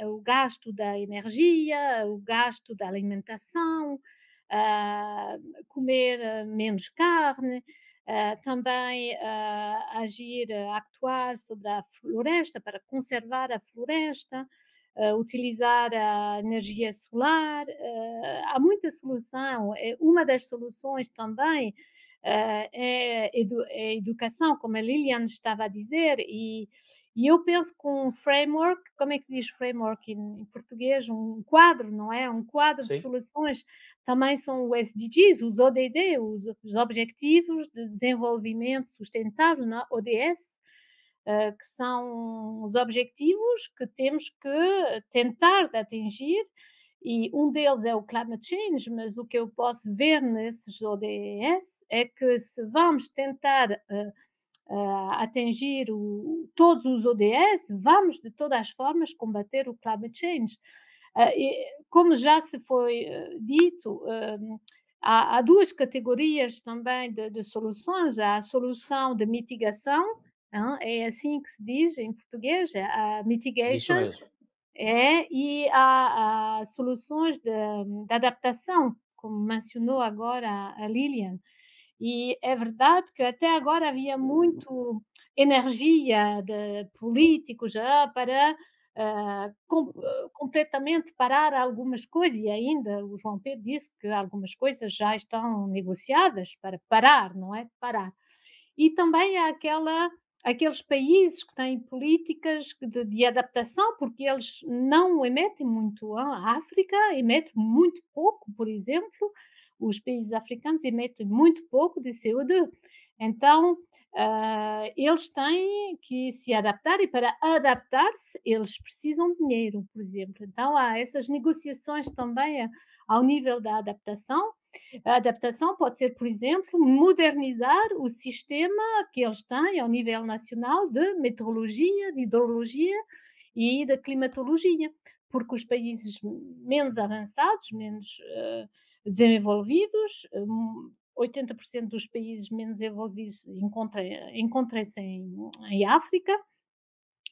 o gasto da energia, o gasto da alimentação, comer menos carne, também agir, actuar sobre a floresta para conservar a floresta, utilizar a energia solar. Há muita solução. Uma das soluções também é a educação, como a Lilian estava a dizer, e eu penso que um framework, como é que se diz framework em português? Um quadro, não é? Um quadro de Sim. soluções também são os SDGs, os ODD, os Objetivos de Desenvolvimento Sustentável, não é? ODS, que são os objetivos que temos que tentar de atingir, e um deles é o climate change, mas o que eu posso ver nesses ODS é que se vamos tentar atingir todos os ODS, vamos de todas as formas combater o climate change. Como já se foi dito, há duas categorias também de soluções. Há a solução de mitigação, é assim que se diz em português, a Isso mitigation, mesmo. e há soluções de adaptação, como mencionou agora a Lilian. E é verdade que até agora havia muito energia de políticos para completamente parar algumas coisas, e ainda o João Pedro disse que algumas coisas já estão negociadas para parar, não é? Parar. E também há aqueles países que têm políticas de adaptação, porque eles não emitem muito. A África emite muito pouco, por exemplo, os países africanos emitem muito pouco de CO2. Então, eles têm que se adaptar, e para adaptar-se, eles precisam de dinheiro, por exemplo. Então, há essas negociações também ao nível da adaptação. A adaptação pode ser, por exemplo, modernizar o sistema que eles têm ao nível nacional de meteorologia, de hidrologia e da climatologia, porque os países menos avançados, menos desenvolvidos, 80% dos países menos desenvolvidos encontram-se em África,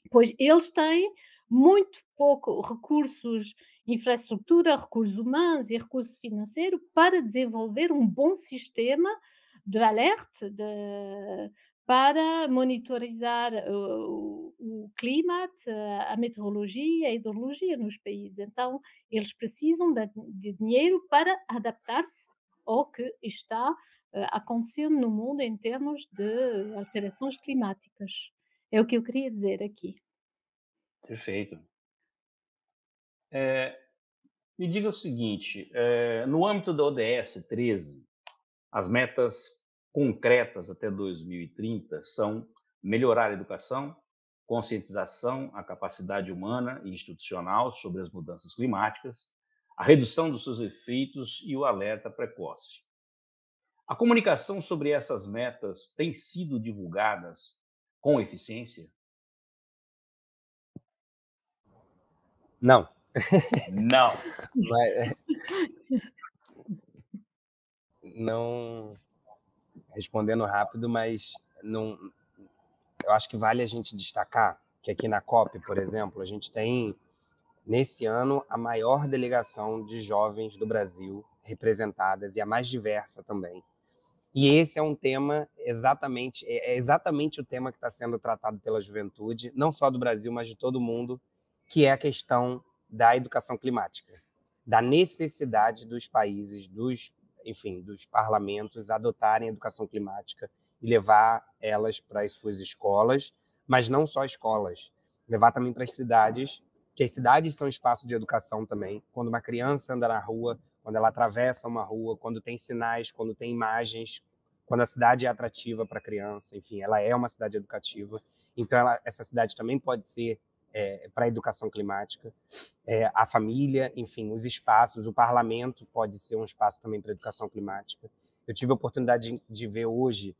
pois eles têm muito pouco recursos, infraestrutura, recursos humanos e recurso financeiro para desenvolver um bom sistema de alerta, para monitorizar o clima, a meteorologia, a hidrologia nos países. Então, eles precisam de dinheiro para adaptar-se ao que está acontecendo no mundo em termos de alterações climáticas. É o que eu queria dizer aqui. Perfeito. Me diga o seguinte, no âmbito da ODS 13, as metas concretas até 2030 são melhorar a educação, conscientização, a capacidade humana e institucional sobre as mudanças climáticas, a redução dos seus efeitos e o alerta precoce. A comunicação sobre essas metas tem sido divulgadas com eficiência? Não. Não. Mas, não respondendo rápido, mas não, eu acho que vale a gente destacar que aqui na COP, por exemplo, a gente tem, nesse ano, a maior delegação de jovens do Brasil representadas e a mais diversa também. E esse é um tema exatamente o tema que está sendo tratado pela juventude, não só do Brasil, mas de todo o mundo, que é a questão da educação climática, da necessidade dos países, dos parlamentos adotarem a educação climática e levar elas para as suas escolas, mas não só escolas, levar também para as cidades, que as cidades são espaço de educação também. Quando uma criança anda na rua, quando ela atravessa uma rua, quando tem sinais, quando tem imagens, quando a cidade é atrativa para a criança, enfim, ela é uma cidade educativa. Então, essa cidade também pode ser para a educação climática. A família, enfim, os espaços, o parlamento pode ser um espaço também para a educação climática. Eu tive a oportunidade de ver hoje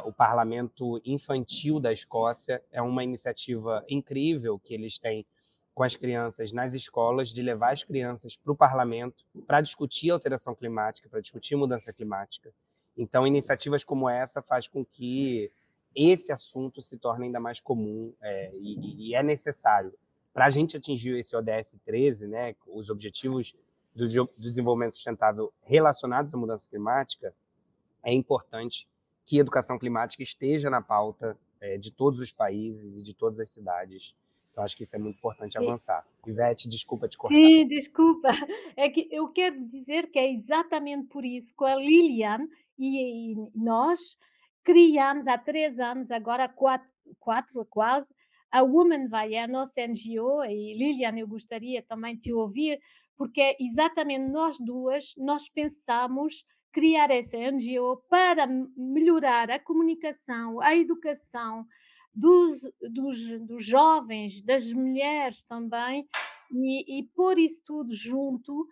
o Parlamento Infantil da Escócia. É uma iniciativa incrível que eles têm com as crianças nas escolas, de levar as crianças para o parlamento para discutir alteração climática, para discutir mudança climática. Então, iniciativas como essa faz com que esse assunto se torne ainda mais comum e é necessário. Para a gente atingir esse ODS 13, né, os objetivos do desenvolvimento sustentável relacionados à mudança climática, é importante que educação climática esteja na pauta de todos os países e de todas as cidades. Então, acho que isso é muito importante avançar. Ivete, desculpa te cortar. Sim, desculpa. É que eu quero dizer que é exatamente por isso que a Lilian e nós criamos há 3 anos, agora 4 quase, a Women Vai, é a nossa NGO, e Lilian, eu gostaria também de te ouvir, porque é exatamente nós duas, nós pensamos criar essa NGO para melhorar a comunicação, a educação dos jovens, das mulheres também, e pôr isso tudo junto,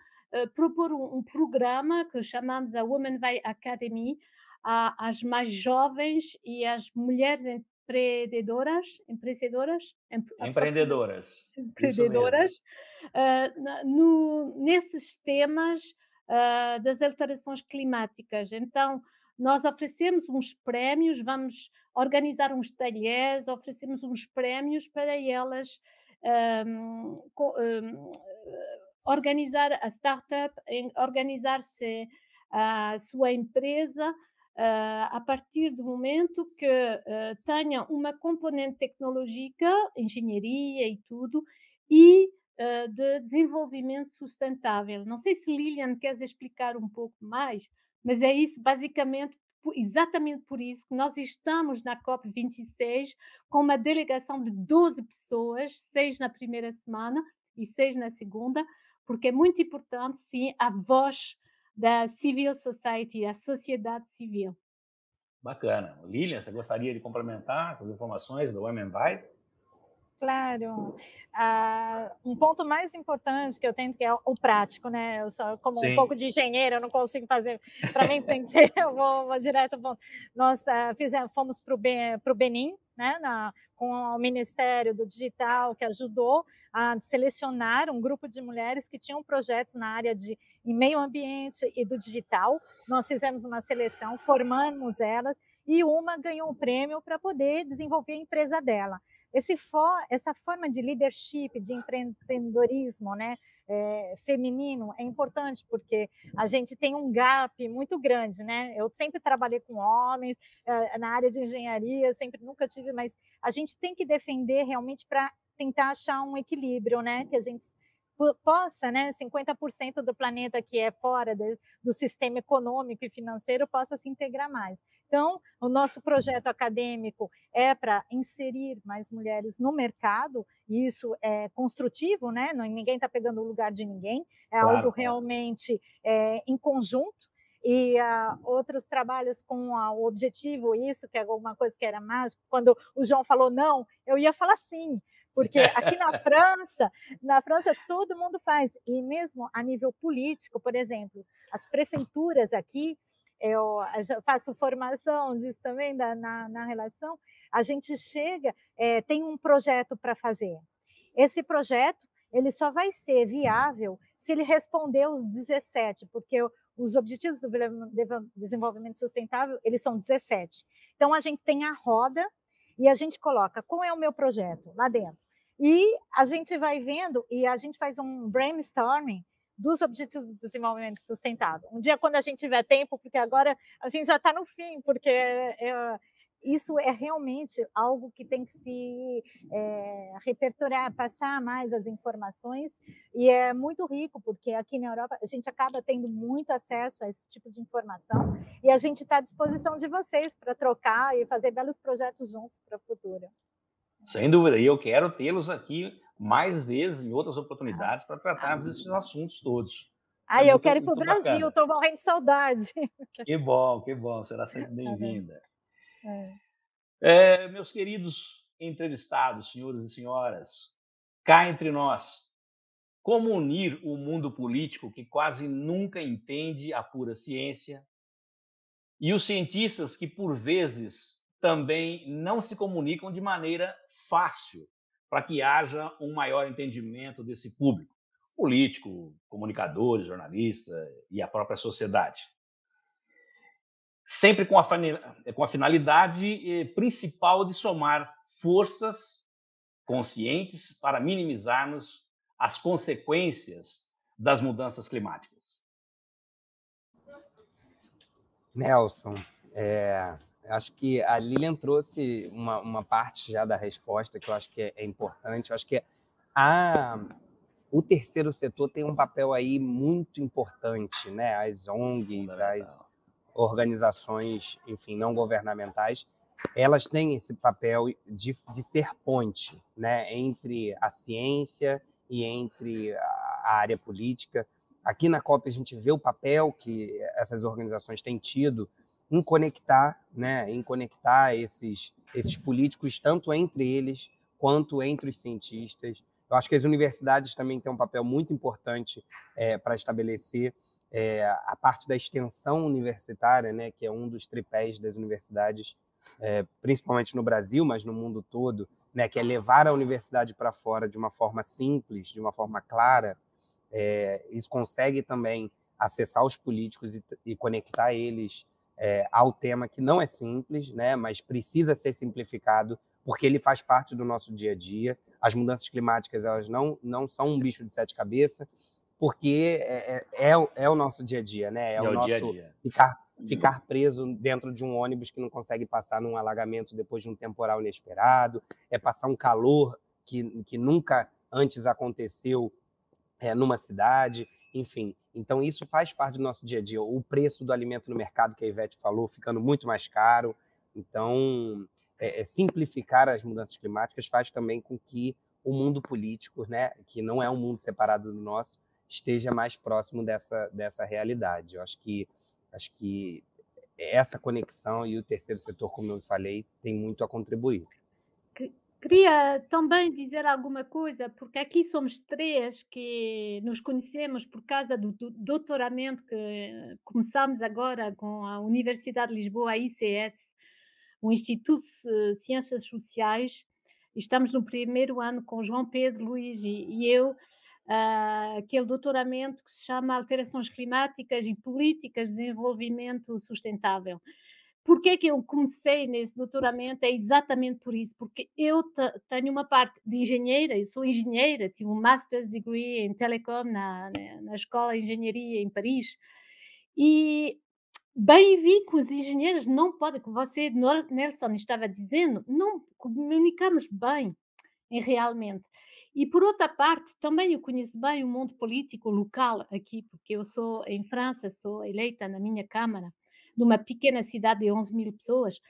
propor um programa que chamamos a Women Vai Academy às mais jovens e às mulheres empreendedoras, Isso mesmo. nesses temas das alterações climáticas. Então, nós oferecemos uns prémios, vamos organizar uns talheres, oferecemos uns prémios para elas organizar a startup, organizar-se a sua empresa a partir do momento que tenha uma componente tecnológica, engenharia e tudo, e de desenvolvimento sustentável. Não sei se Lilian queres explicar um pouco mais, mas é isso basicamente, exatamente por isso que nós estamos na COP26 com uma delegação de 12 pessoas, 6 na primeira semana e 6 na segunda, porque é muito importante, sim, a voz da civil society, a sociedade civil. Bacana. Lilian, você gostaria de complementar essas informações do Women Vai? Claro. Um ponto mais importante que eu tenho que é o prático, né? Eu só, como um pouco de engenheira, eu não consigo fazer. Para mim tem que ser, eu vou direto ao ponto. Nós fomos para o Benin, né? Com o Ministério do Digital, que ajudou a selecionar um grupo de mulheres que tinham projetos na área de meio ambiente e do digital. Nós fizemos uma seleção, formamos elas e uma ganhou o prêmio para poder desenvolver a empresa dela. Essa forma de leadership, de empreendedorismo, né, feminino é importante, porque a gente tem um gap muito grande, né? Eu sempre trabalhei com homens na área de engenharia, nunca tive, mas a gente tem que defender realmente para tentar achar um equilíbrio, né? Que a gente possa, né, 50% do planeta que é fora do sistema econômico e financeiro possa se integrar mais. Então, o nosso projeto acadêmico é para inserir mais mulheres no mercado, e isso é construtivo, né? Ninguém está pegando o lugar de ninguém, algo realmente em conjunto. E outros trabalhos com o objetivo, isso que é alguma coisa que era mágico. Quando o João falou não, eu ia falar sim, porque aqui na França todo mundo faz, e mesmo a nível político, por exemplo, as prefeituras aqui, eu faço formação disso também na relação, a gente chega, tem um projeto para fazer. Esse projeto ele só vai ser viável se ele responder os 17, porque os Objetivos do Desenvolvimento Sustentável, eles são 17. Então, a gente tem a roda e a gente coloca qual é o meu projeto lá dentro. E a gente vai vendo e a gente faz um brainstorming dos Objetivos do Desenvolvimento Sustentável. Um dia, quando a gente tiver tempo, porque agora a gente já está no fim, porque isso é realmente algo que tem que se repertoriar, passar mais as informações, e é muito rico, porque aqui na Europa a gente acaba tendo muito acesso a esse tipo de informação, e a gente está à disposição de vocês para trocar e fazer belos projetos juntos para o futuro. Sem dúvida, e eu quero tê-los aqui mais vezes, em outras oportunidades, para tratarmos desses assuntos todos. Eu quero ir para o Brasil, estou morrendo de saudade. Que bom, será sempre bem-vinda. Meus queridos entrevistados, senhores e senhoras, cá entre nós, como unir o mundo político, que quase nunca entende a pura ciência, e os cientistas que, por vezes, também não se comunicam de maneira fácil para que haja um maior entendimento desse público, político, comunicadores, jornalistas e a própria sociedade. Sempre com a finalidade principal de somar forças conscientes para minimizarmos as consequências das mudanças climáticas. Nelson, Acho que a Lilian trouxe uma parte já da resposta que eu acho que é importante. Eu acho que o terceiro setor tem um papel aí muito importante, né? As ONGs, as organizações, enfim, não governamentais, elas têm esse papel de ser ponte, né? Entre a ciência e entre a área política. Aqui na COP a gente vê o papel que essas organizações têm tido em conectar, né? Em conectar esses políticos, tanto entre eles quanto entre os cientistas. Eu acho que as universidades também têm um papel muito importante para estabelecer a parte da extensão universitária, né, que é um dos tripés das universidades, principalmente no Brasil, mas no mundo todo, né, que é levar a universidade para fora de uma forma simples, de uma forma clara. Isso consegue também acessar os políticos e conectar eles ao tema que não é simples, né, mas precisa ser simplificado, porque ele faz parte do nosso dia a dia. As mudanças climáticas, elas não são um bicho de sete cabeças, porque é o nosso dia a dia, né? É o nosso dia a dia. Ficar preso dentro de um ônibus que não consegue passar num alagamento depois de um temporal inesperado, é passar um calor que nunca antes aconteceu numa cidade, enfim. Então, isso faz parte do nosso dia a dia. O preço do alimento no mercado, que a Ivete falou, ficando muito mais caro. Então, simplificar as mudanças climáticas faz também com que o mundo político, né, que não é um mundo separado do nosso, esteja mais próximo dessa realidade. Eu acho que essa conexão e o terceiro setor, como eu falei, tem muito a contribuir. Queria também dizer alguma coisa, porque aqui somos três que nos conhecemos por causa do doutoramento que começamos agora com a Universidade de Lisboa, a ICS, o Instituto de Ciências Sociais. Estamos no primeiro ano com João Pedro, Luís e eu, aquele doutoramento que se chama Alterações Climáticas e Políticas de Desenvolvimento Sustentável. Por que eu comecei nesse doutoramento? É exatamente por isso, porque eu tenho uma parte de engenheira, eu sou engenheira, tive um Master's Degree em Telecom na Escola de Engenharia em Paris, e bem vi que os engenheiros não podem, como você, Nelson, estava dizendo, não comunicamos bem, realmente. E por outra parte, também eu conheço bem o mundo político local aqui, porque eu sou em França, sou eleita na minha Câmara, numa pequena cidade de 11 mil pessoas,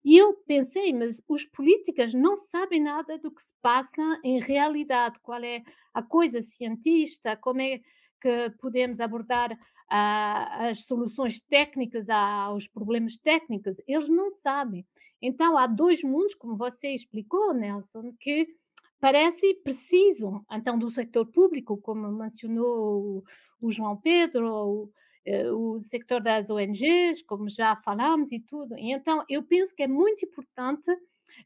e eu pensei, mas os políticos não sabem nada do que se passa em realidade, qual é a coisa cientista, como é que podemos abordar as soluções técnicas aos problemas técnicos, eles não sabem. Então, há dois mundos, como você explicou, Nelson, que parece precisam, então, do setor público, como mencionou o João Pedro, o sector das ONGs, como já falámos e tudo. E então, eu penso que é muito importante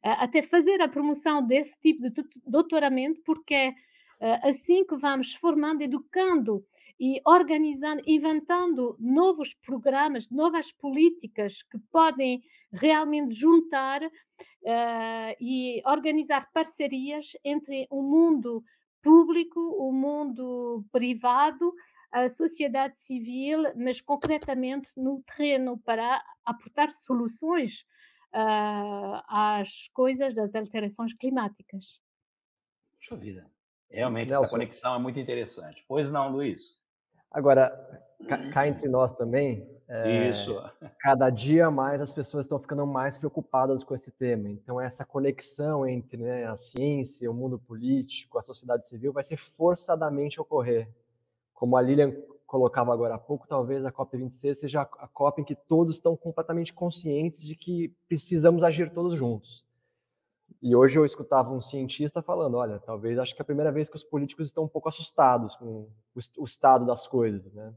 até fazer a promoção desse tipo de doutoramento, porque é assim que vamos formando, educando e organizando, inventando novos programas, novas políticas que podem realmente juntar e organizar parcerias entre o mundo público, o mundo privado, a sociedade civil, mas concretamente no terreno para aportar soluções às coisas das alterações climáticas. Puxa vida. Realmente, Nelson, essa conexão é muito interessante. Pois não, Luiz? Agora, cá entre nós também, Isso. cada dia mais as pessoas estão ficando mais preocupadas com esse tema. Então, essa conexão entre, né, a ciência, o mundo político, a sociedade civil vai ser forçadamente ocorrer. Como a Lilian colocava agora há pouco, talvez a COP26 seja a COP em que todos estão completamente conscientes de que precisamos agir todos juntos. E hoje eu escutava um cientista falando, olha, talvez acho que é a primeira vez que os políticos estão um pouco assustados com o estado das coisas, né?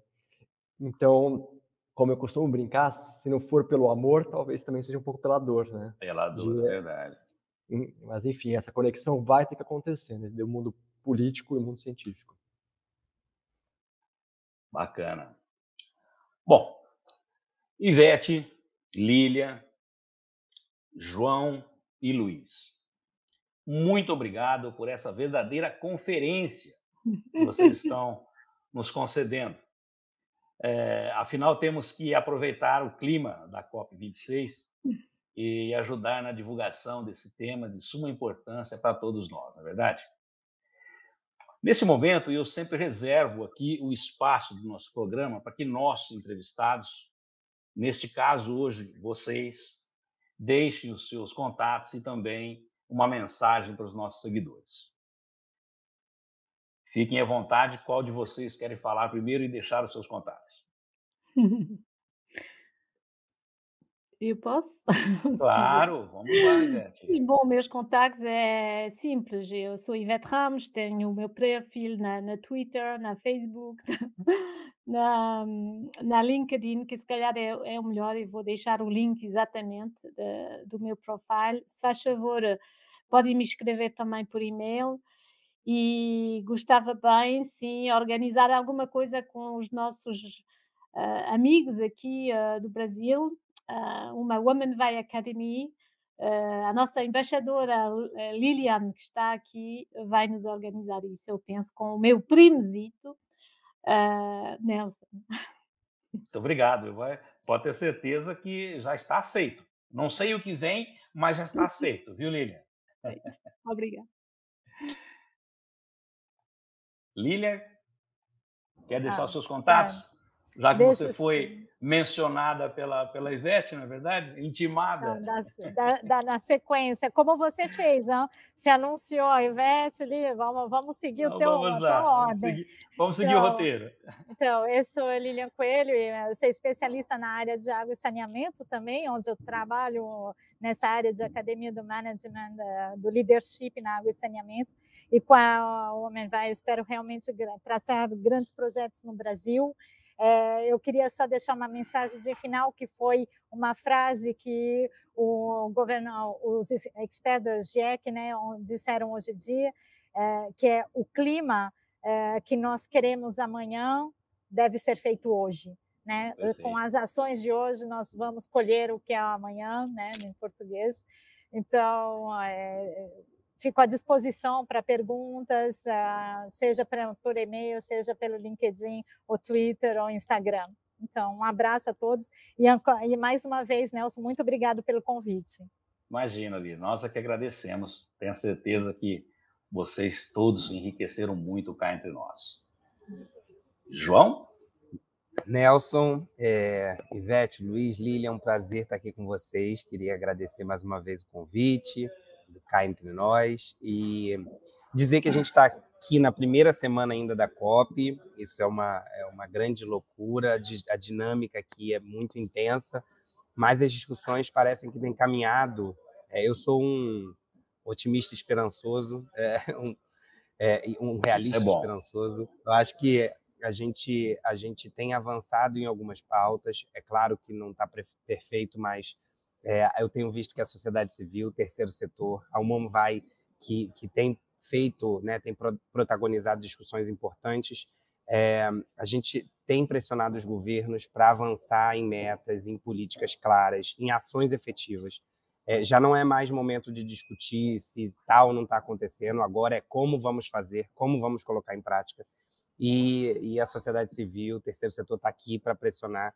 Então, como eu costumo brincar, se não for pelo amor, talvez também seja um pouco pela dor, né? Pela dor, é verdade. Mas enfim, essa conexão vai ter que acontecer, né? Do mundo político e o mundo científico. Bacana. Bom, Ivete, Lília, João e Luiz, muito obrigado por essa verdadeira conferência que vocês estão nos concedendo. Afinal, temos que aproveitar o clima da COP26 e ajudar na divulgação desse tema de suma importância para todos nós, não é verdade? Nesse momento, eu sempre reservo aqui o espaço do nosso programa para que nossos entrevistados, neste caso hoje vocês, deixem os seus contatos e também uma mensagem para os nossos seguidores. Fiquem à vontade, qual de vocês querem falar primeiro e deixar os seus contatos? Eu posso? Se quiser. Claro, vamos lá, Ivete. Bom, meus contactos é simples. Eu sou Ivete Ramos, tenho o meu perfil na Twitter, na Facebook, na LinkedIn, que se calhar é o melhor, e vou deixar o link exatamente do meu profile. Se faz favor, podem me escrever também por e-mail. E gostava bem, sim, organizar alguma coisa com os nossos amigos aqui do Brasil, uma Women Vai Academy. A nossa embaixadora Lilian, que está aqui, vai nos organizar isso, eu penso, com o meu primozito, Nelson. Muito obrigado. Pode ter certeza que já está aceito. Não sei o que vem, mas já está aceito, viu, Lilian? Obrigada. Lilian, quer deixar os seus Tá. contatos? Já que Deixa você foi mencionada pela Ivete, não é verdade? Intimada. na sequência, como você fez, hein? Se anunciou, Ivete, vamos seguir Então, a tua vamos ordem. seguir o roteiro. Então, eu sou a Lilian Coelho, eu sou especialista na área de água e saneamento também, onde eu trabalho nessa área de academia do management, do leadership na água e saneamento, e com a Women Vai, espero realmente traçar grandes projetos no Brasil. Eu queria só deixar uma mensagem de final, que foi uma frase que os experts do GIEC, né, disseram hoje em dia, que é o clima que nós queremos amanhã deve ser feito hoje. Né? Com as ações de hoje, nós vamos colher o que é amanhã, né, em português. Então, fico à disposição para perguntas, seja por e-mail, seja pelo LinkedIn, ou Twitter, ou Instagram. Então, um abraço a todos. E mais uma vez, Nelson, muito obrigado pelo convite. Imagina, Lili, nós é que agradecemos. Tenho certeza que vocês todos enriqueceram muito cá entre nós. João? Nelson, Ivete, Luiz, Lilian, é um prazer estar aqui com vocês. Queria agradecer mais uma vez o convite do Cá Entre Nós e dizer que a gente está aqui na primeira semana ainda da COP. Isso é uma grande loucura, a dinâmica aqui é muito intensa, mas as discussões parecem que têm caminhado. Eu sou um otimista esperançoso, um realista esperançoso. Eu acho que a gente tem avançado em algumas pautas. É claro que não está perfeito, mas eu tenho visto que a sociedade civil, o terceiro setor, a Women Vai, que tem feito, né, tem protagonizado discussões importantes. A gente tem pressionado os governos para avançar em metas, em políticas claras, em ações efetivas. Já não é mais momento de discutir se está ou não está acontecendo, agora é como vamos fazer, como vamos colocar em prática. E a sociedade civil, o terceiro setor está aqui para pressionar,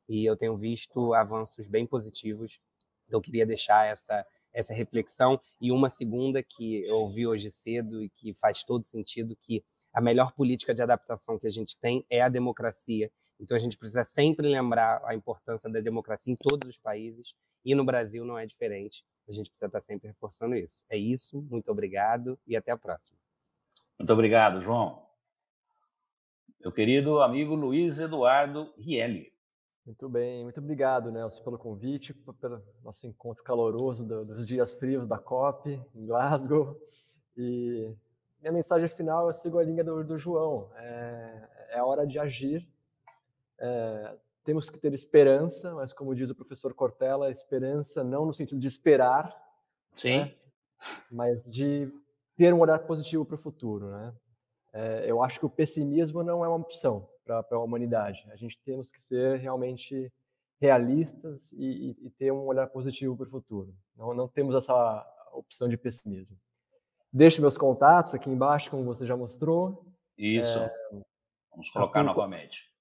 e eu tenho visto avanços bem positivos. Então, eu queria deixar essa reflexão. E uma segunda que eu ouvi hoje cedo e que faz todo sentido, que a melhor política de adaptação que a gente tem é a democracia. Então, a gente precisa sempre lembrar a importância da democracia em todos os países, e no Brasil não é diferente. A gente precisa estar sempre reforçando isso. É isso, muito obrigado e até a próxima. Muito obrigado, João. Meu querido amigo Luiz Eduardo Rielli. Muito bem, muito obrigado, Nelson, pelo convite, pelo nosso encontro caloroso dos dias frios da COP em Glasgow. E minha mensagem final, eu sigo a linha do João. É hora de agir. Temos que ter esperança, mas como diz o professor Cortella, esperança não no sentido de esperar, sim, né, mas de ter um olhar positivo para o futuro, né? Eu acho que o pessimismo não é uma opção para a humanidade. A gente temos que ser realmente realistas e ter um olhar positivo para o futuro. Não temos essa opção de pessimismo. Deixo meus contatos aqui embaixo, como você já mostrou. Isso. Vamos colocar novamente.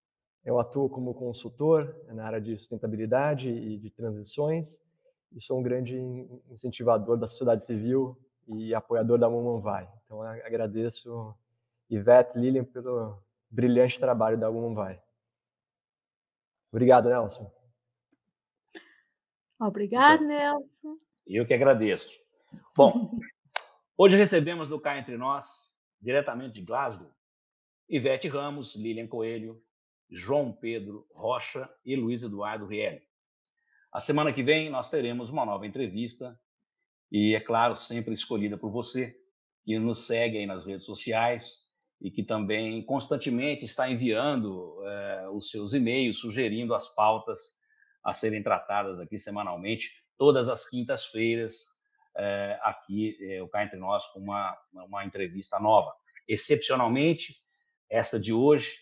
Eu atuo como consultor na área de sustentabilidade e de transições, e sou um grande incentivador da sociedade civil e apoiador da Woman Vai. Então, agradeço Ivete, Lilian, pelo brilhante trabalho da Woman Vai. Obrigado, Nelson. Obrigado, Nelson. Eu que agradeço. Bom, hoje recebemos do Cá Entre Nós, diretamente de Glasgow, Ivete Ramos, Lilian Coelho, João Pedro Rocha e Luiz Eduardo Rielli. A semana que vem nós teremos uma nova entrevista e, é claro, sempre escolhida por você, que nos segue aí nas redes sociais e que também constantemente está enviando os seus e-mails, sugerindo as pautas a serem tratadas aqui semanalmente, todas as quintas-feiras, aqui o Cá Entre Nós com uma entrevista nova. Excepcionalmente, essa de hoje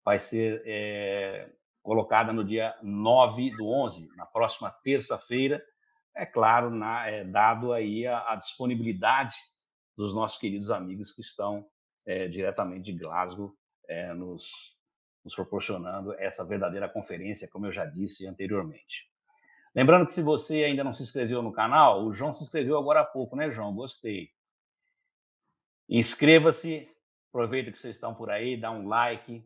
vai ser colocada no dia 9/11, na próxima terça-feira, é claro, dado aí a disponibilidade dos nossos queridos amigos que estão diretamente de Glasgow, nos proporcionando essa verdadeira conferência, como eu já disse anteriormente. Lembrando que se você ainda não se inscreveu no canal, o João se inscreveu agora há pouco, né, João? Gostei. Inscreva-se, aproveita que vocês estão por aí, dá um like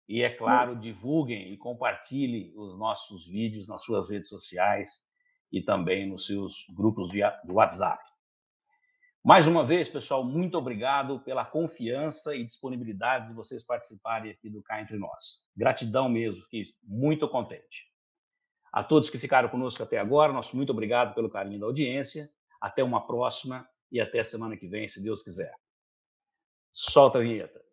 e, é claro, divulguem e compartilhem os nossos vídeos nas suas redes sociais e também nos seus grupos do WhatsApp. Mais uma vez, pessoal, muito obrigado pela confiança e disponibilidade de vocês participarem aqui do Cá Entre Nós. Gratidão mesmo, fiquei muito contente. A todos que ficaram conosco até agora, nosso muito obrigado pelo carinho da audiência. Até uma próxima e até semana que vem, se Deus quiser. Solta a vinheta.